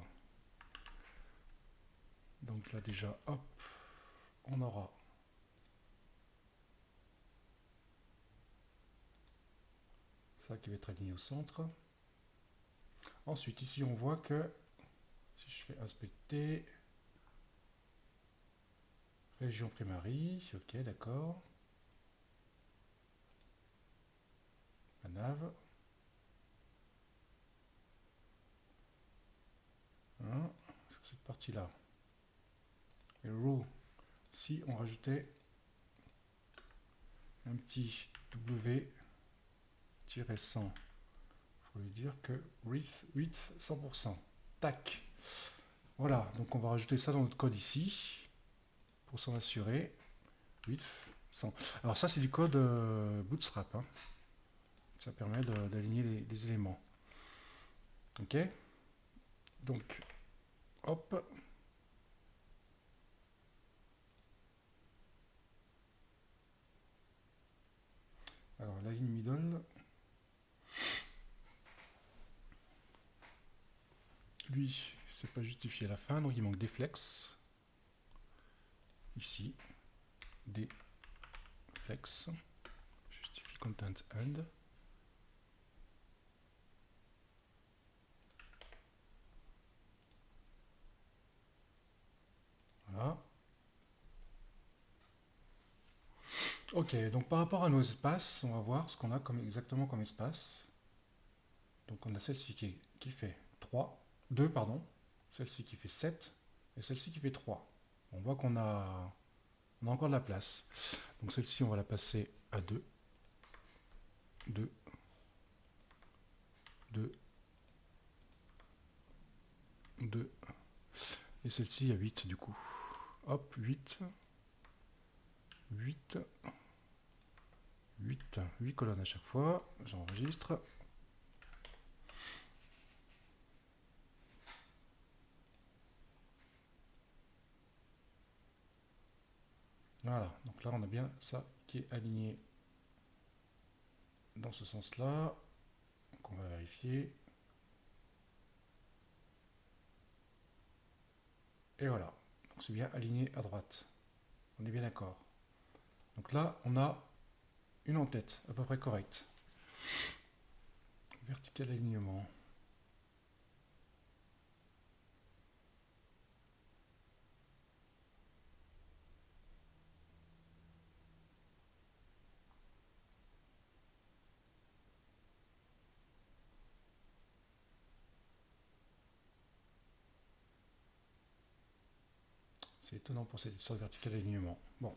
Donc là, déjà, hop, on aura ça qui va être aligné au centre. Ensuite, ici, on voit que si je fais inspecter, région primarie, ok, d'accord. La nav. Hein, sur cette partie-là. Et row, si on rajoutait un petit W-100, il faut lui dire que width 100%. Tac. Voilà, donc on va rajouter ça dans notre code ici, pour s'en assurer. Width 100. Alors ça c'est du code Bootstrap. Hein. Ça permet d'aligner les éléments. Ok. Donc, hop. Alors la ligne middle. Lui, c'est pas justifié à la fin, donc il manque des flex. Ici, des flex. Justify content end. Voilà. Ok, donc par rapport à nos espaces, on va voir ce qu'on a exactement comme espace. Donc on a celle-ci qui fait 2, pardon, celle-ci qui fait 7 et celle-ci qui fait 3. On voit qu'on a encore de la place. Donc celle-ci, on va la passer à 2. 2. 2. 2. Et celle-ci à 8 du coup. Hop, 8. 8. 8. 8 colonnes à chaque fois. J'enregistre. Voilà, donc là on a bien ça qui est aligné dans ce sens-là. Donc on va vérifier. Et voilà, donc c'est bien aligné à droite. On est bien d'accord. Donc là, on a une en-tête à peu près correcte. Vertical alignement. C'est étonnant pour cette histoire de vertical alignement. Bon.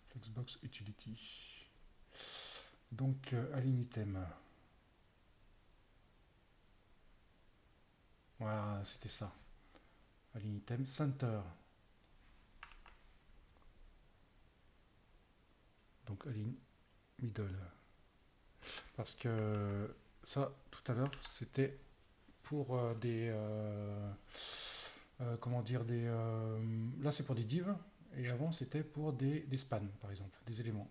Flexbox utility. Donc, align item. Voilà, c'était ça. Align item center. Donc, align middle. Parce que ça, tout à l'heure, c'était pour comment dire, là, c'est pour des divs. Et avant, c'était pour des spans, par exemple, des éléments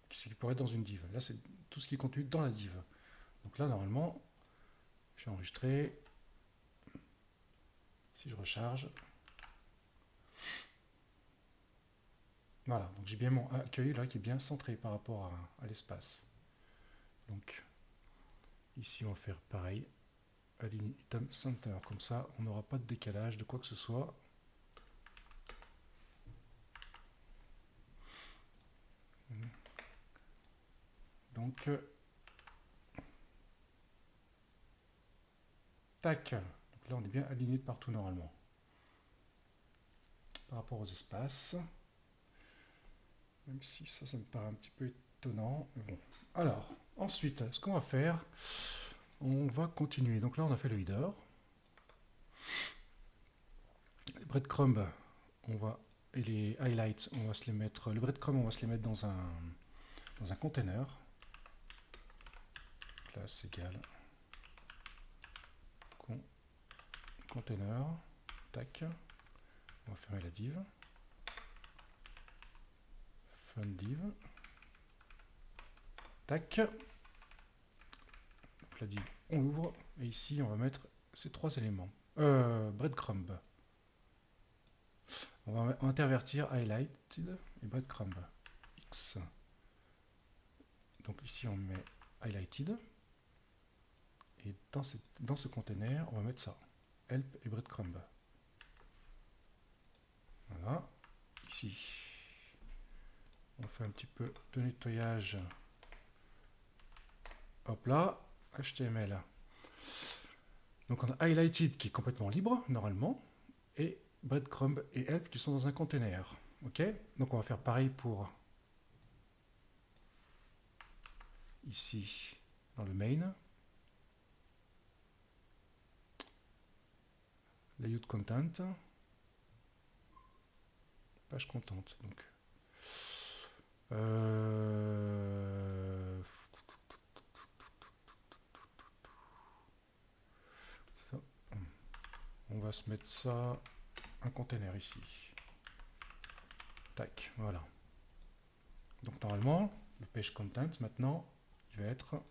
qui pourraient être dans une div. Là, c'est tout ce qui est contenu dans la div. Donc là, normalement, je vais enregistrer. Si je recharge. Voilà, donc j'ai bien mon accueil là qui est bien centré par rapport à l'espace. Donc, ici, on va faire pareil. Align item center. Comme ça, on n'aura pas de décalage de quoi que ce soit. Donc, tac. Donc là, on est bien aligné de partout normalement. Par rapport aux espaces. Même si ça me paraît un petit peu étonnant. Mais bon. Alors, ensuite, ce qu'on va faire, on va continuer. Donc là, on a fait le header. Les breadcrumbs, et les highlights, on va se les mettre. Le breadcrumb, on va se les mettre dans un container. Classe égale container, tac, on va fermer la div, fun div, tac, donc la div on l'ouvre, et ici on va mettre ces trois éléments, breadcrumb, on va intervertir highlighted et breadcrumb, x, donc ici on met highlighted, et dans ce container on va mettre ça, help et breadcrumb. Voilà, ici on fait un petit peu de nettoyage, hop là, HTML. Donc on a highlighted qui est complètement libre normalement, et breadcrumb et help qui sont dans un container. Ok, donc on va faire pareil pour ici dans le main, layout content, page contente. Donc on va se mettre ça, un container ici. Tac, voilà. Donc normalement, le page content maintenant, il va être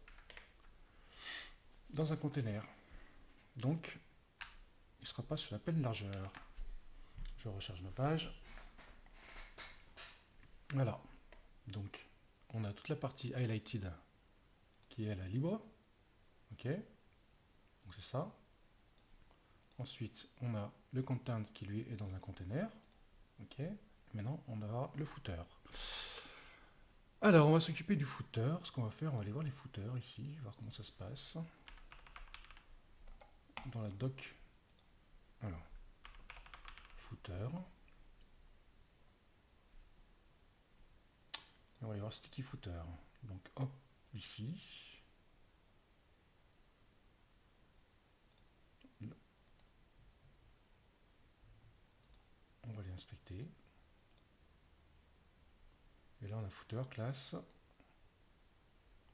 dans un container. Donc, il ne sera pas sur la pleine largeur. Je recharge ma page. Voilà. Donc, on a toute la partie highlighted qui est à la libre. Ok. Donc c'est ça. Ensuite, on a le content qui lui est dans un container. Ok. Maintenant, on a le footer. Alors, on va s'occuper du footer. Ce qu'on va faire, on va aller voir les footers ici, voir comment ça se passe. Dans la doc. Alors, footer. Et on va aller voir sticky footer. Donc, hop, ici. On va les inspecter. Et là, on a footer, classe.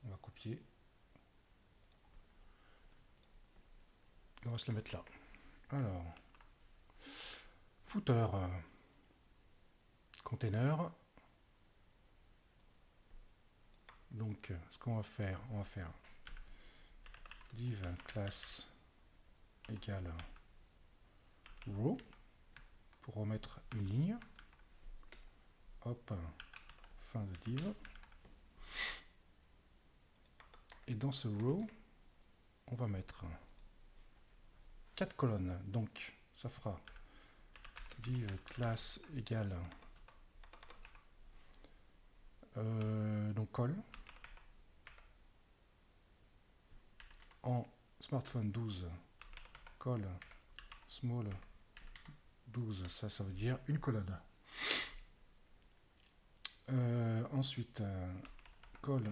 On va copier. On va se le mettre là. Alors, footer, container. Donc, ce qu'on va faire, div class égale row pour remettre une ligne. Hop, fin de div. Et dans ce row, on va mettre 4 colonnes. Donc, ça fera div class égale donc col en smartphone 12 col small 12, ça veut dire une colonne. Ensuite col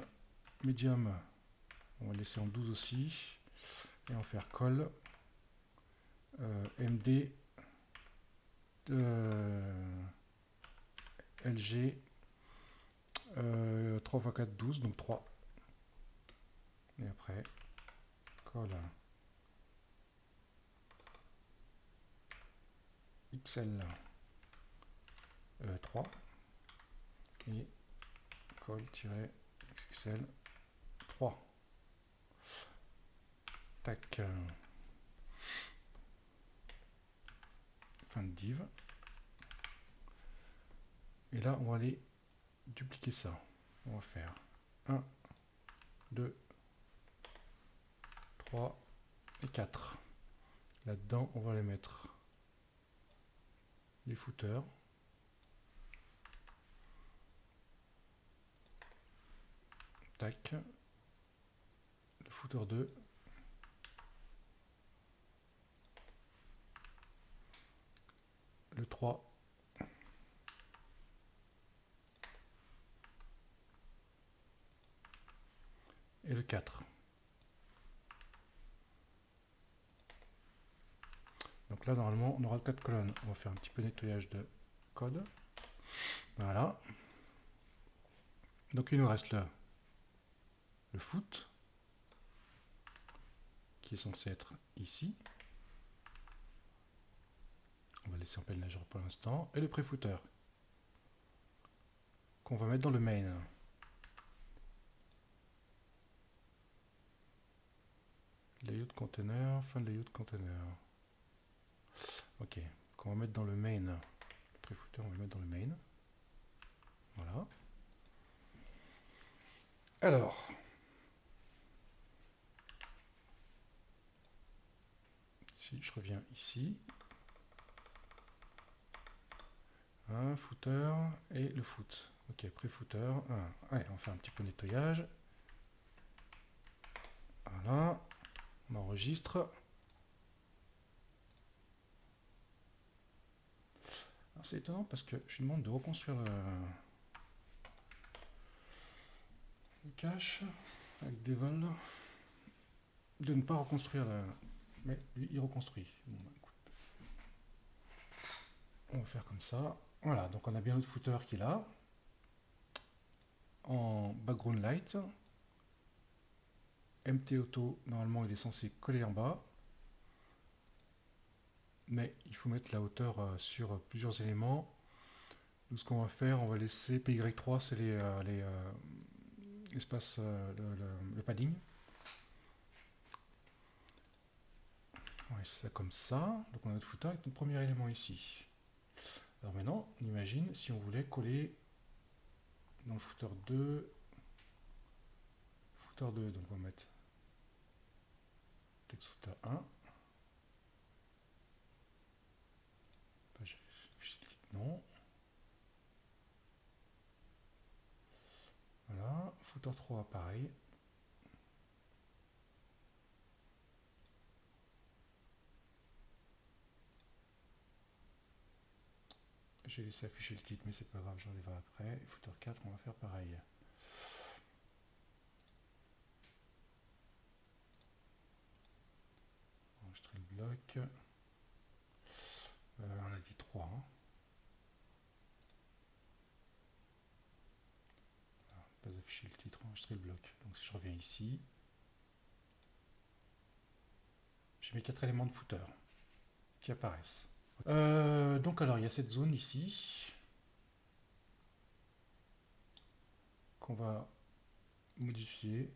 medium, on va le laisser en 12 aussi, et on va faire col md LG 3 x 4 12, donc 3, et après col XL 3 et col-XXL 3. Tac. Fin de div. Et là, on va aller dupliquer ça. On va faire 1, 2, 3 et 4. Là-dedans, on va les mettre les footers. Tac. Le footer 2. Le 3. Et le 4. Donc là, normalement, on aura 4 colonnes. On va faire un petit peu de nettoyage de code. Voilà. Donc il nous reste là le foot, qui est censé être ici. On va laisser en pleine légère pour l'instant. Et le pré-footer qu'on va mettre dans le main. Layout container, fin de layout container. Ok, qu'on va mettre dans le main. Le pré-footer, on va le mettre dans le main. Voilà. Alors, si je reviens ici, un footer et le foot. Ok, pré-footer. Allez, on fait un petit peu de nettoyage. Voilà, on enregistre. C'est étonnant parce que je lui demande de reconstruire le cache avec des vols, de ne pas reconstruire la... Mais lui, il reconstruit. Bon, bah, écoute. On va faire comme ça. Voilà, donc on a bien notre footer qui est là. En background light. MT auto, normalement il est censé coller en bas. Mais il faut mettre la hauteur sur plusieurs éléments. Donc ce qu'on va faire, on va laisser PY3, c'est l'espace, le padding. On va laisser ça comme ça. Donc on a notre footer avec notre premier élément ici. Alors maintenant, on imagine si on voulait coller dans le footer 2, donc on va mettre texte footer 1. Page non. Voilà, footer 3 pareil. J'ai laissé afficher le titre, mais c'est pas grave, j'enlèverai après. Et footer 4, on va faire pareil. Enregistrer le bloc. On a dit 3. Hein. Pas afficher le titre, enregistrer le bloc. Donc si je reviens ici, j'ai mes 4 éléments de footer qui apparaissent. Donc alors il y a cette zone ici qu'on va modifier.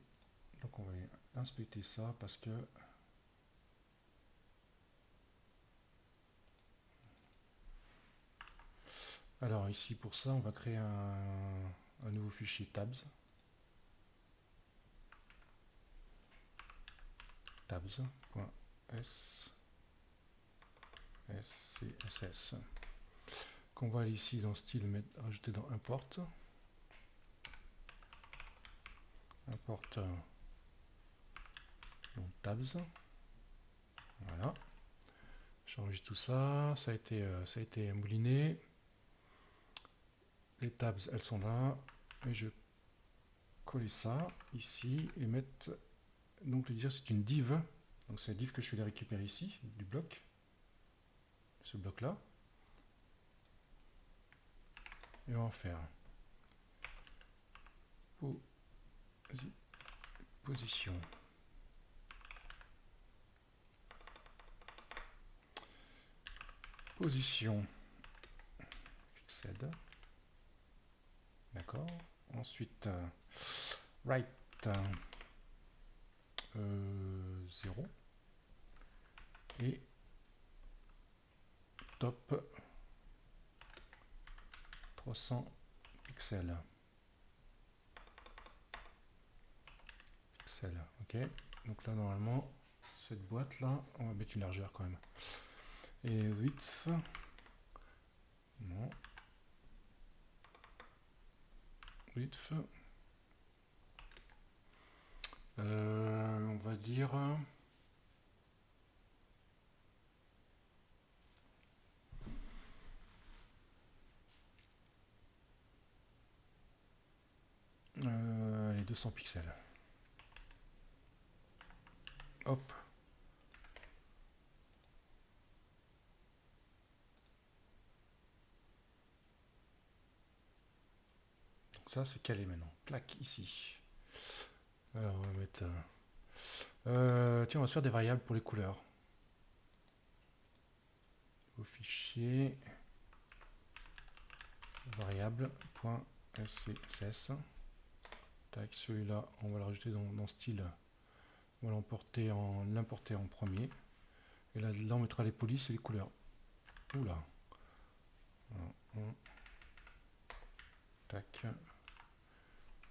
Donc on va inspecter ça parce que alors ici pour ça on va créer un nouveau fichier tabs. tabs.scss qu'on va aller ici dans style rajouter dans import donc tabs. Voilà, j'enregistre tout ça, ça a été mouliné. Les tabs elles sont là et je coller ça ici et mettre donc le dire c'est une div, donc c'est la div que je vais récupérer ici du bloc, ce bloc là, et on va en faire position fixed, d'accord, ensuite right 0 et top 300 pixels. Ok, donc là normalement cette boîte là on va mettre une largeur quand même, et width non, width on va dire les 200 pixels. Hop. Donc ça c'est calé maintenant. Clac ici. Alors on va mettre... tiens, on va se faire des variables pour les couleurs. au fichier variable.scss. Tac, celui-là, on va le rajouter dans style. On va l'importer en premier. Et là, on mettra les polices et les couleurs. Oula. Tac.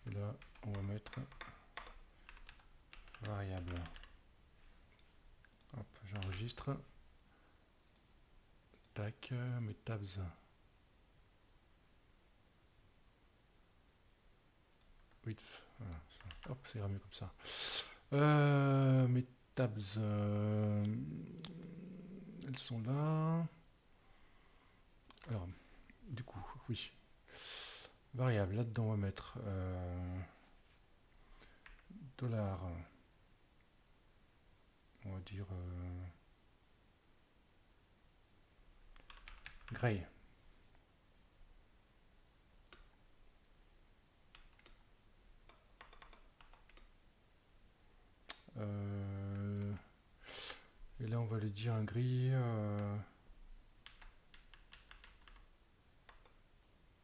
Et là, on va mettre variable. Hop, j'enregistre. Tac, mes tabs. Width. Voilà, ça. Hop, ça ira mieux comme ça. Mes tabs. Elles sont là. Alors, du coup, oui. Variable, là-dedans, on va mettre dollar. On va dire gray. Et là, on va lui dire un gris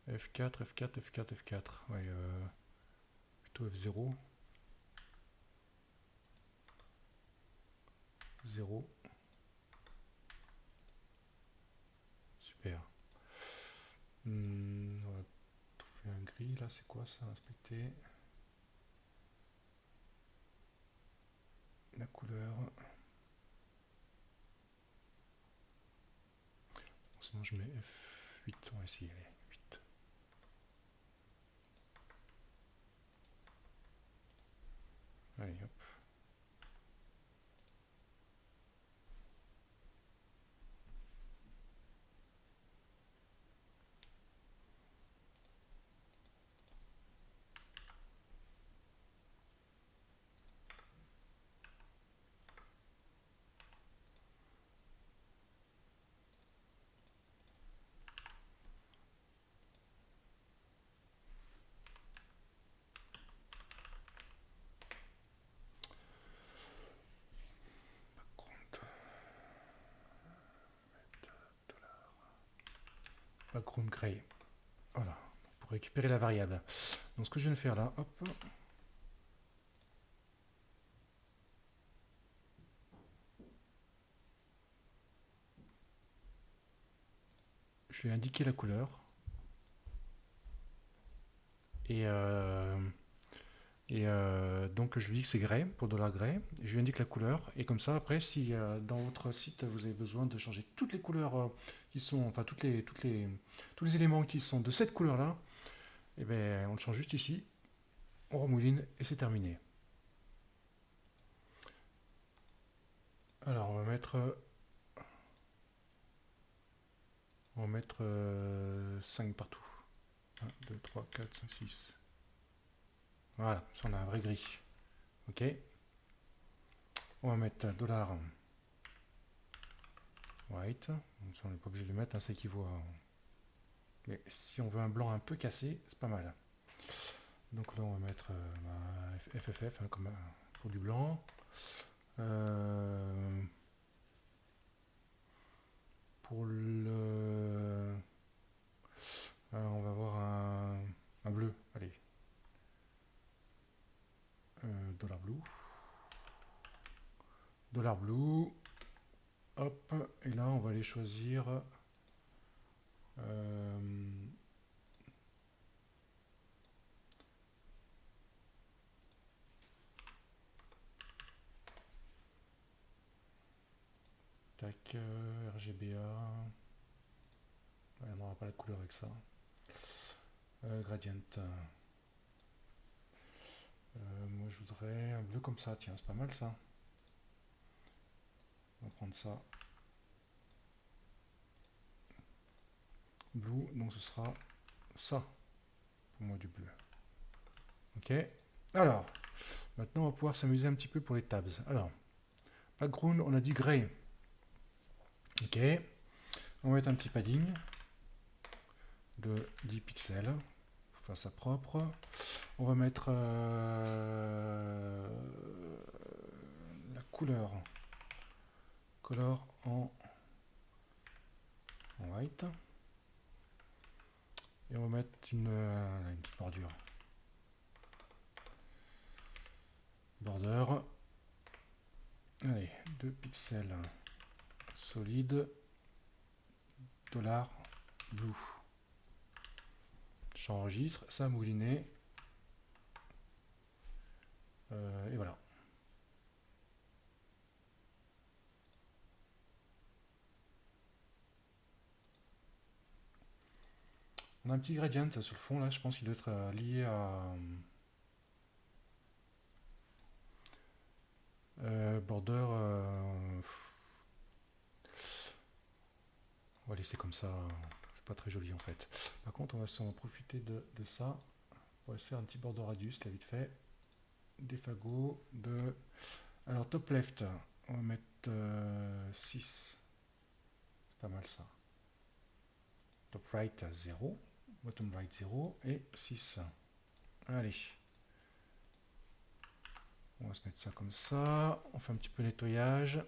F4, F4, F4, F4. Ouais, plutôt F0. 0. Super. On va trouver un gris. Là, c'est quoi ça? Inspecter. La couleur. Sinon, je mets F8. On va essayer. Allez, 8. Allez, hop. Background gray. Voilà, pour récupérer la variable. Donc ce que je viens de faire là, hop. Je vais indiquer la couleur. Donc je lui dis que c'est gray pour $gray. Je lui indique la couleur. Et comme ça, après, si dans votre site vous avez besoin de changer toutes les couleurs qui sont, enfin tous les éléments qui sont de cette couleur-là, et bien on le change juste ici, on remouline et c'est terminé. Alors on va mettre 5 partout. 1, 2, 3, 4, 5, 6. Voilà, ça on a un vrai gris. Ok. On va mettre $white. Ça on n'est pas obligé de le mettre, hein, ça équivaut à... Mais si on veut un blanc un peu cassé, c'est pas mal. Donc là on va mettre FFF hein, comme pour du blanc. Pour le... on va avoir un bleu. Allez. $blue. $blue. Hop. Et là on va aller choisir... tac, RGBA. Ouais, on n'aura pas la couleur avec ça. Gradient. Moi je voudrais un bleu comme ça, tiens, c'est pas mal ça. On va prendre ça. Blue, donc ce sera ça pour moi du bleu. Ok. Alors, maintenant on va pouvoir s'amuser un petit peu pour les tabs. Alors, background, on a dit gray. Ok. On va mettre un petit padding de 10 pixels pour faire ça propre. On va mettre la couleur color en en white. Et on va mettre une petite bordure. Border. Allez, 2 pixels solide. $blue. J'enregistre, ça a mouliné. Et voilà. On a un petit gradient sur le fond là, je pense qu'il doit être lié à border. On va laisser comme ça, c'est pas très joli en fait. Par contre, on va s'en profiter de ça. On va se faire un petit border radius là vite fait. Des fagots de. Alors, top left, on va mettre 6. C'est pas mal ça. Top right 0. Bottom right 0 et 6. Allez. On va se mettre ça comme ça. On fait un petit peu de nettoyage.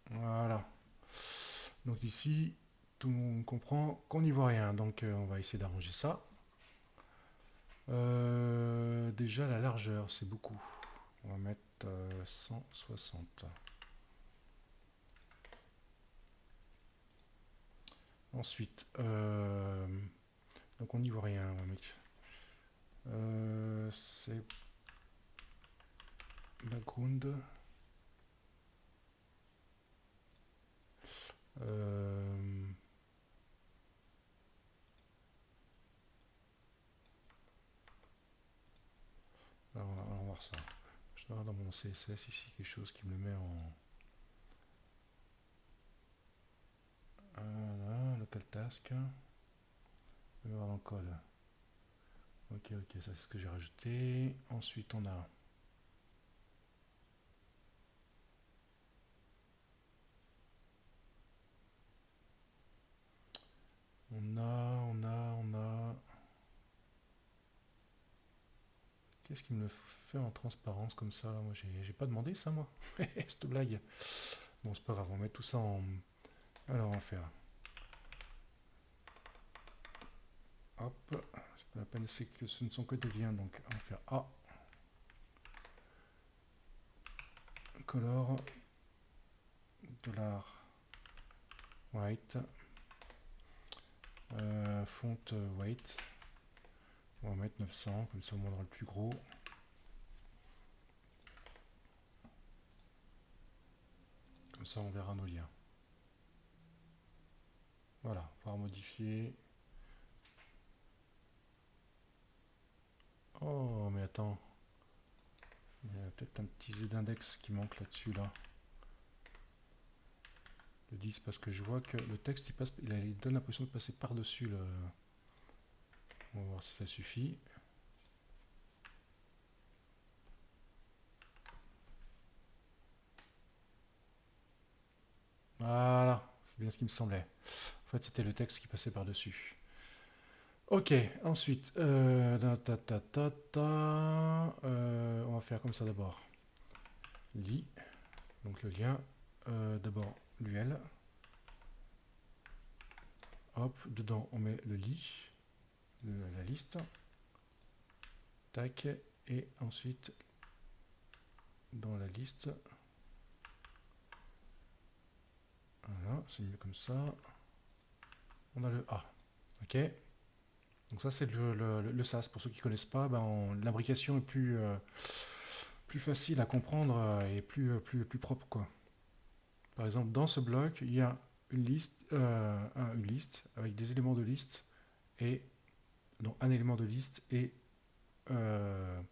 Voilà. Donc ici, tout le monde comprend qu'on n'y voit rien. Donc on va essayer d'arranger ça. Déjà la largeur, c'est beaucoup. On va mettre 160. Ensuite, donc on n'y voit rien. On va mettre, c'est background. Alors, on va voir ça. Je dois avoir dans mon CSS ici quelque chose qui me le met en local task. Je vais voir dans le code. Ok, ça c'est ce que j'ai rajouté. Ensuite on a qu'est-ce qui me le fait en transparence comme ça? Moi j'ai pas demandé ça moi. Cette blague. Bon c'est pas grave, on va mettre tout ça en. Alors on va faire. Hop, c'est pas la peine, c'est que ce ne sont que des liens, donc on va faire A. Color $white. Font weight. On va mettre 900, comme ça on montrera le plus gros. Comme ça on verra nos liens. Voilà, on va modifier. Oh, mais attends. Il y a peut-être un petit Z index qui manque là-dessus, là. Le 10, parce que je vois que le texte, il donne l'impression de passer par-dessus le... On va voir si ça suffit. Voilà, c'est bien ce qui me semblait. En fait, c'était le texte qui passait par-dessus. Ok, ensuite, on va faire comme ça d'abord. Li, donc le lien, d'abord l'UL. Hop, dedans on met le lit, la liste. Tac, et ensuite dans la liste. Voilà, c'est mieux comme ça. On a le A. Ok. Donc ça c'est le SAS. Pour ceux qui ne connaissent pas, l'imbrication est plus facile à comprendre et plus propre quoi. Par exemple, dans ce bloc, il y a une liste avec des éléments de liste et donc un élément de liste et un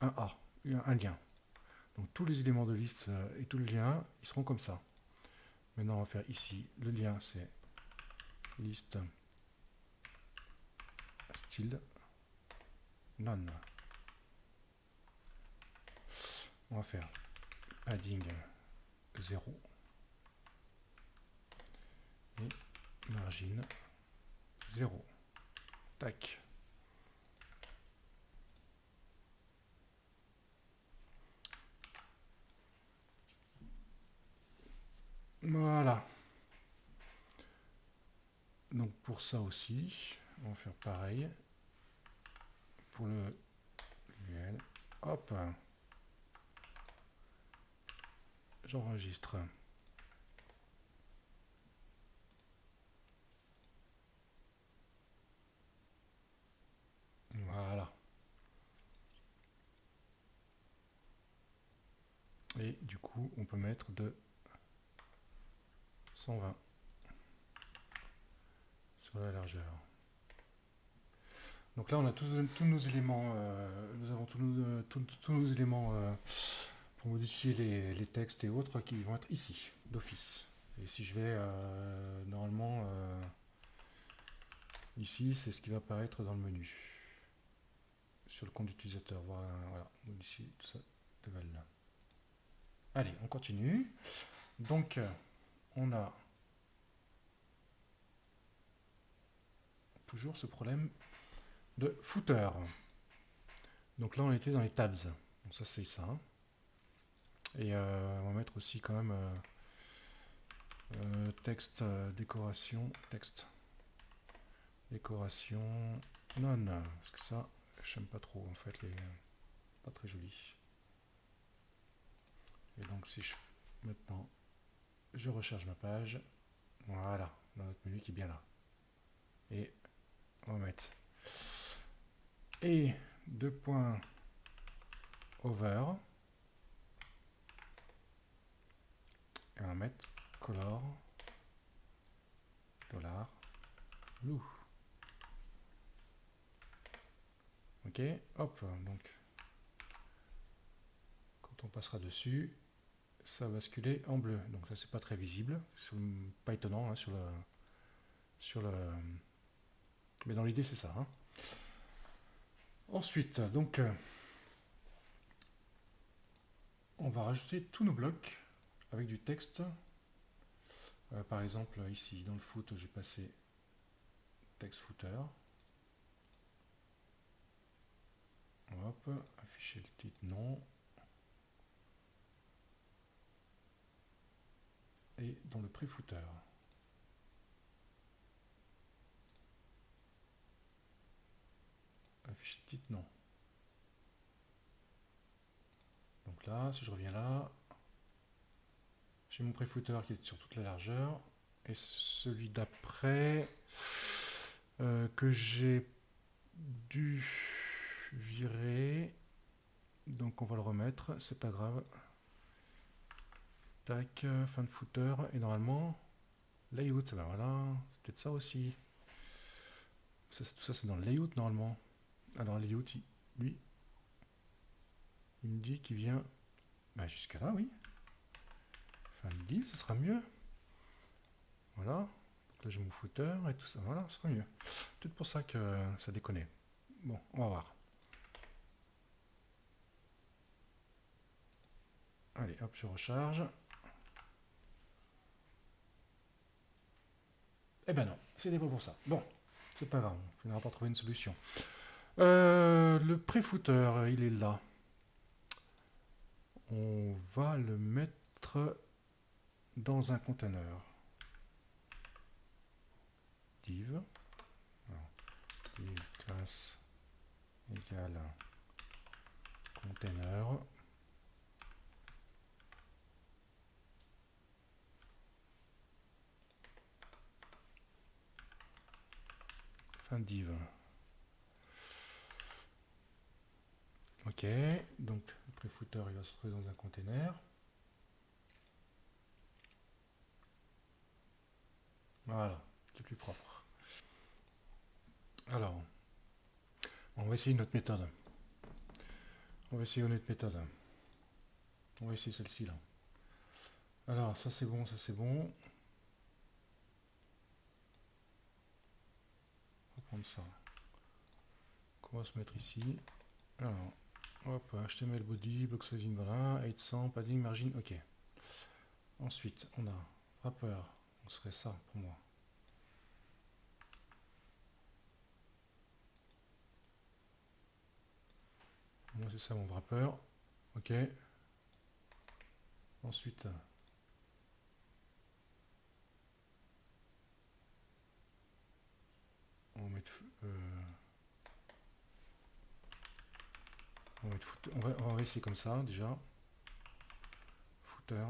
A, un lien. Donc tous les éléments de liste et tout le lien, ils seront comme ça. Maintenant, on va faire ici, le lien c'est liste style none. On va faire padding 0 et margin 0. Tac. pour ça aussi, on va faire pareil. Pour le UL, hop, j'enregistre. Voilà. Et du coup, on peut mettre de 120 sur la largeur. Donc là, on a tous nos éléments, nous avons tous nos éléments pour modifier les textes et autres qui vont être ici, d'office. Et si je vais normalement ici, c'est ce qui va apparaître dans le menu sur le compte d'utilisateur. Voilà, modifier tout ça de là. Allez, on continue. Donc, on a toujours ce problème de footer. Donc là, on était dans les tabs. Donc ça, c'est ça. Et on va mettre aussi quand même texte, décoration, texte, décoration, non, parce que ça, j'aime pas trop en fait, pas très joli. Et donc si je maintenant je recharge ma page, voilà, dans notre menu qui est bien là. Et on va mettre et deux points over. Et on va mettre color dollar blue. Ok, hop, donc quand on passera dessus, ça va basculer en bleu. Donc ça c'est pas très visible, pas étonnant hein, mais dans l'idée c'est ça. Hein. Ensuite, donc on va rajouter tous nos blocs avec du texte. Par exemple ici dans le foot j'ai passé texte footer. Hop, afficher le titre non. Et dans le pré-footer. Afficher le titre non. Donc là, si je reviens là, j'ai mon pré-footer qui est sur toute la largeur. Et celui d'après que j'ai dû virer. Donc on va le remettre, c'est pas grave. Tac, fin de footer. Et normalement, layout, ben voilà, c'est peut-être ça aussi. Tout ça c'est dans le layout normalement. Alors layout, lui, il me dit qu'il vient jusqu'à là, oui. Fin de div, ce sera mieux. Voilà. Donc là j'ai mon footer et tout ça. Voilà, ce sera mieux. Peut-être pour ça que ça déconne. Bon, on va voir. Allez, hop, je recharge. Eh ben non, c'était pas pour ça. Bon, c'est pas grave, on finira par trouver une solution. Le pré-footer, il est là. On va le mettre dans un container. Div. Alors, div classe égale container. Fin div. Ok, donc le pré-footer il va se trouver dans un container. Voilà, c'est plus propre. Alors, on va essayer une autre méthode. On va essayer celle-ci là. Alors, ça c'est bon, ça c'est bon. On va prendre ça. On va se mettre ici. Alors, hop, HTML body, box sizing, voilà, 800, padding, margin, ok. Ensuite, on a wrapper, on serait ça pour moi. Moi, c'est ça mon wrapper, ok. Ensuite, on va essayer comme ça déjà. Footer.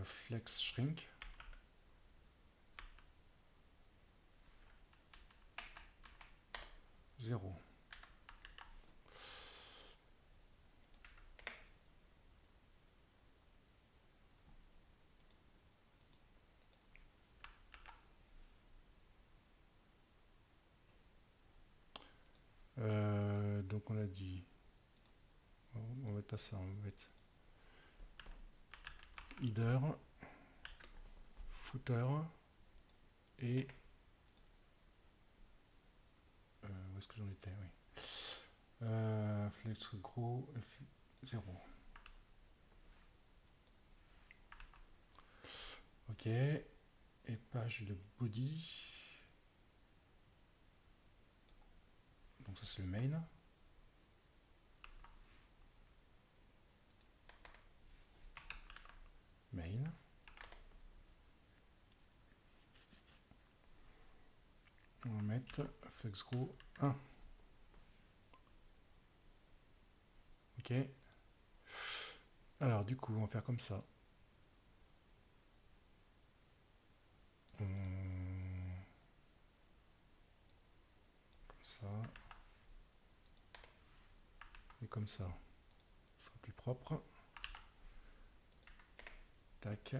Flex shrink. 0. Donc on a dit, on va mettre ça, on va mettre header, footer et où est-ce que j'en étais, oui. Flex gros 0. Ok. Et page de body. Donc ça c'est le main. Main. On va mettre flex gros 1. Ok. Alors du coup on va faire comme ça. Comme ça. Et comme ça. Ce sera plus propre. Tac.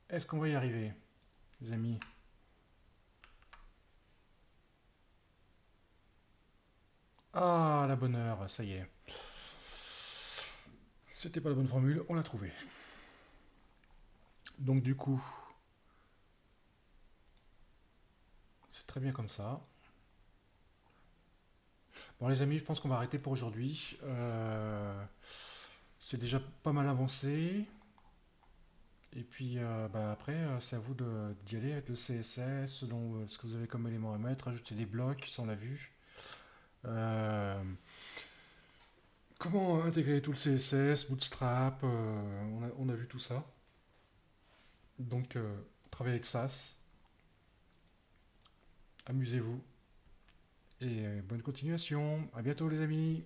Est-ce qu'on va y arriver, les amis? Ah, la bonne heure, ça y est. C'était pas la bonne formule, on l'a trouvé. Donc du coup, c'est très bien comme ça. Bon les amis, je pense qu'on va arrêter pour aujourd'hui. C'est déjà pas mal avancé. Et puis après, c'est à vous d'y aller avec le CSS, selon ce que vous avez comme élément à mettre, ajouter des blocs, ça on l'a vu. Comment intégrer tout le CSS, Bootstrap, on a vu tout ça. Donc travaillez avec SAS, amusez-vous et bonne continuation. À bientôt les amis.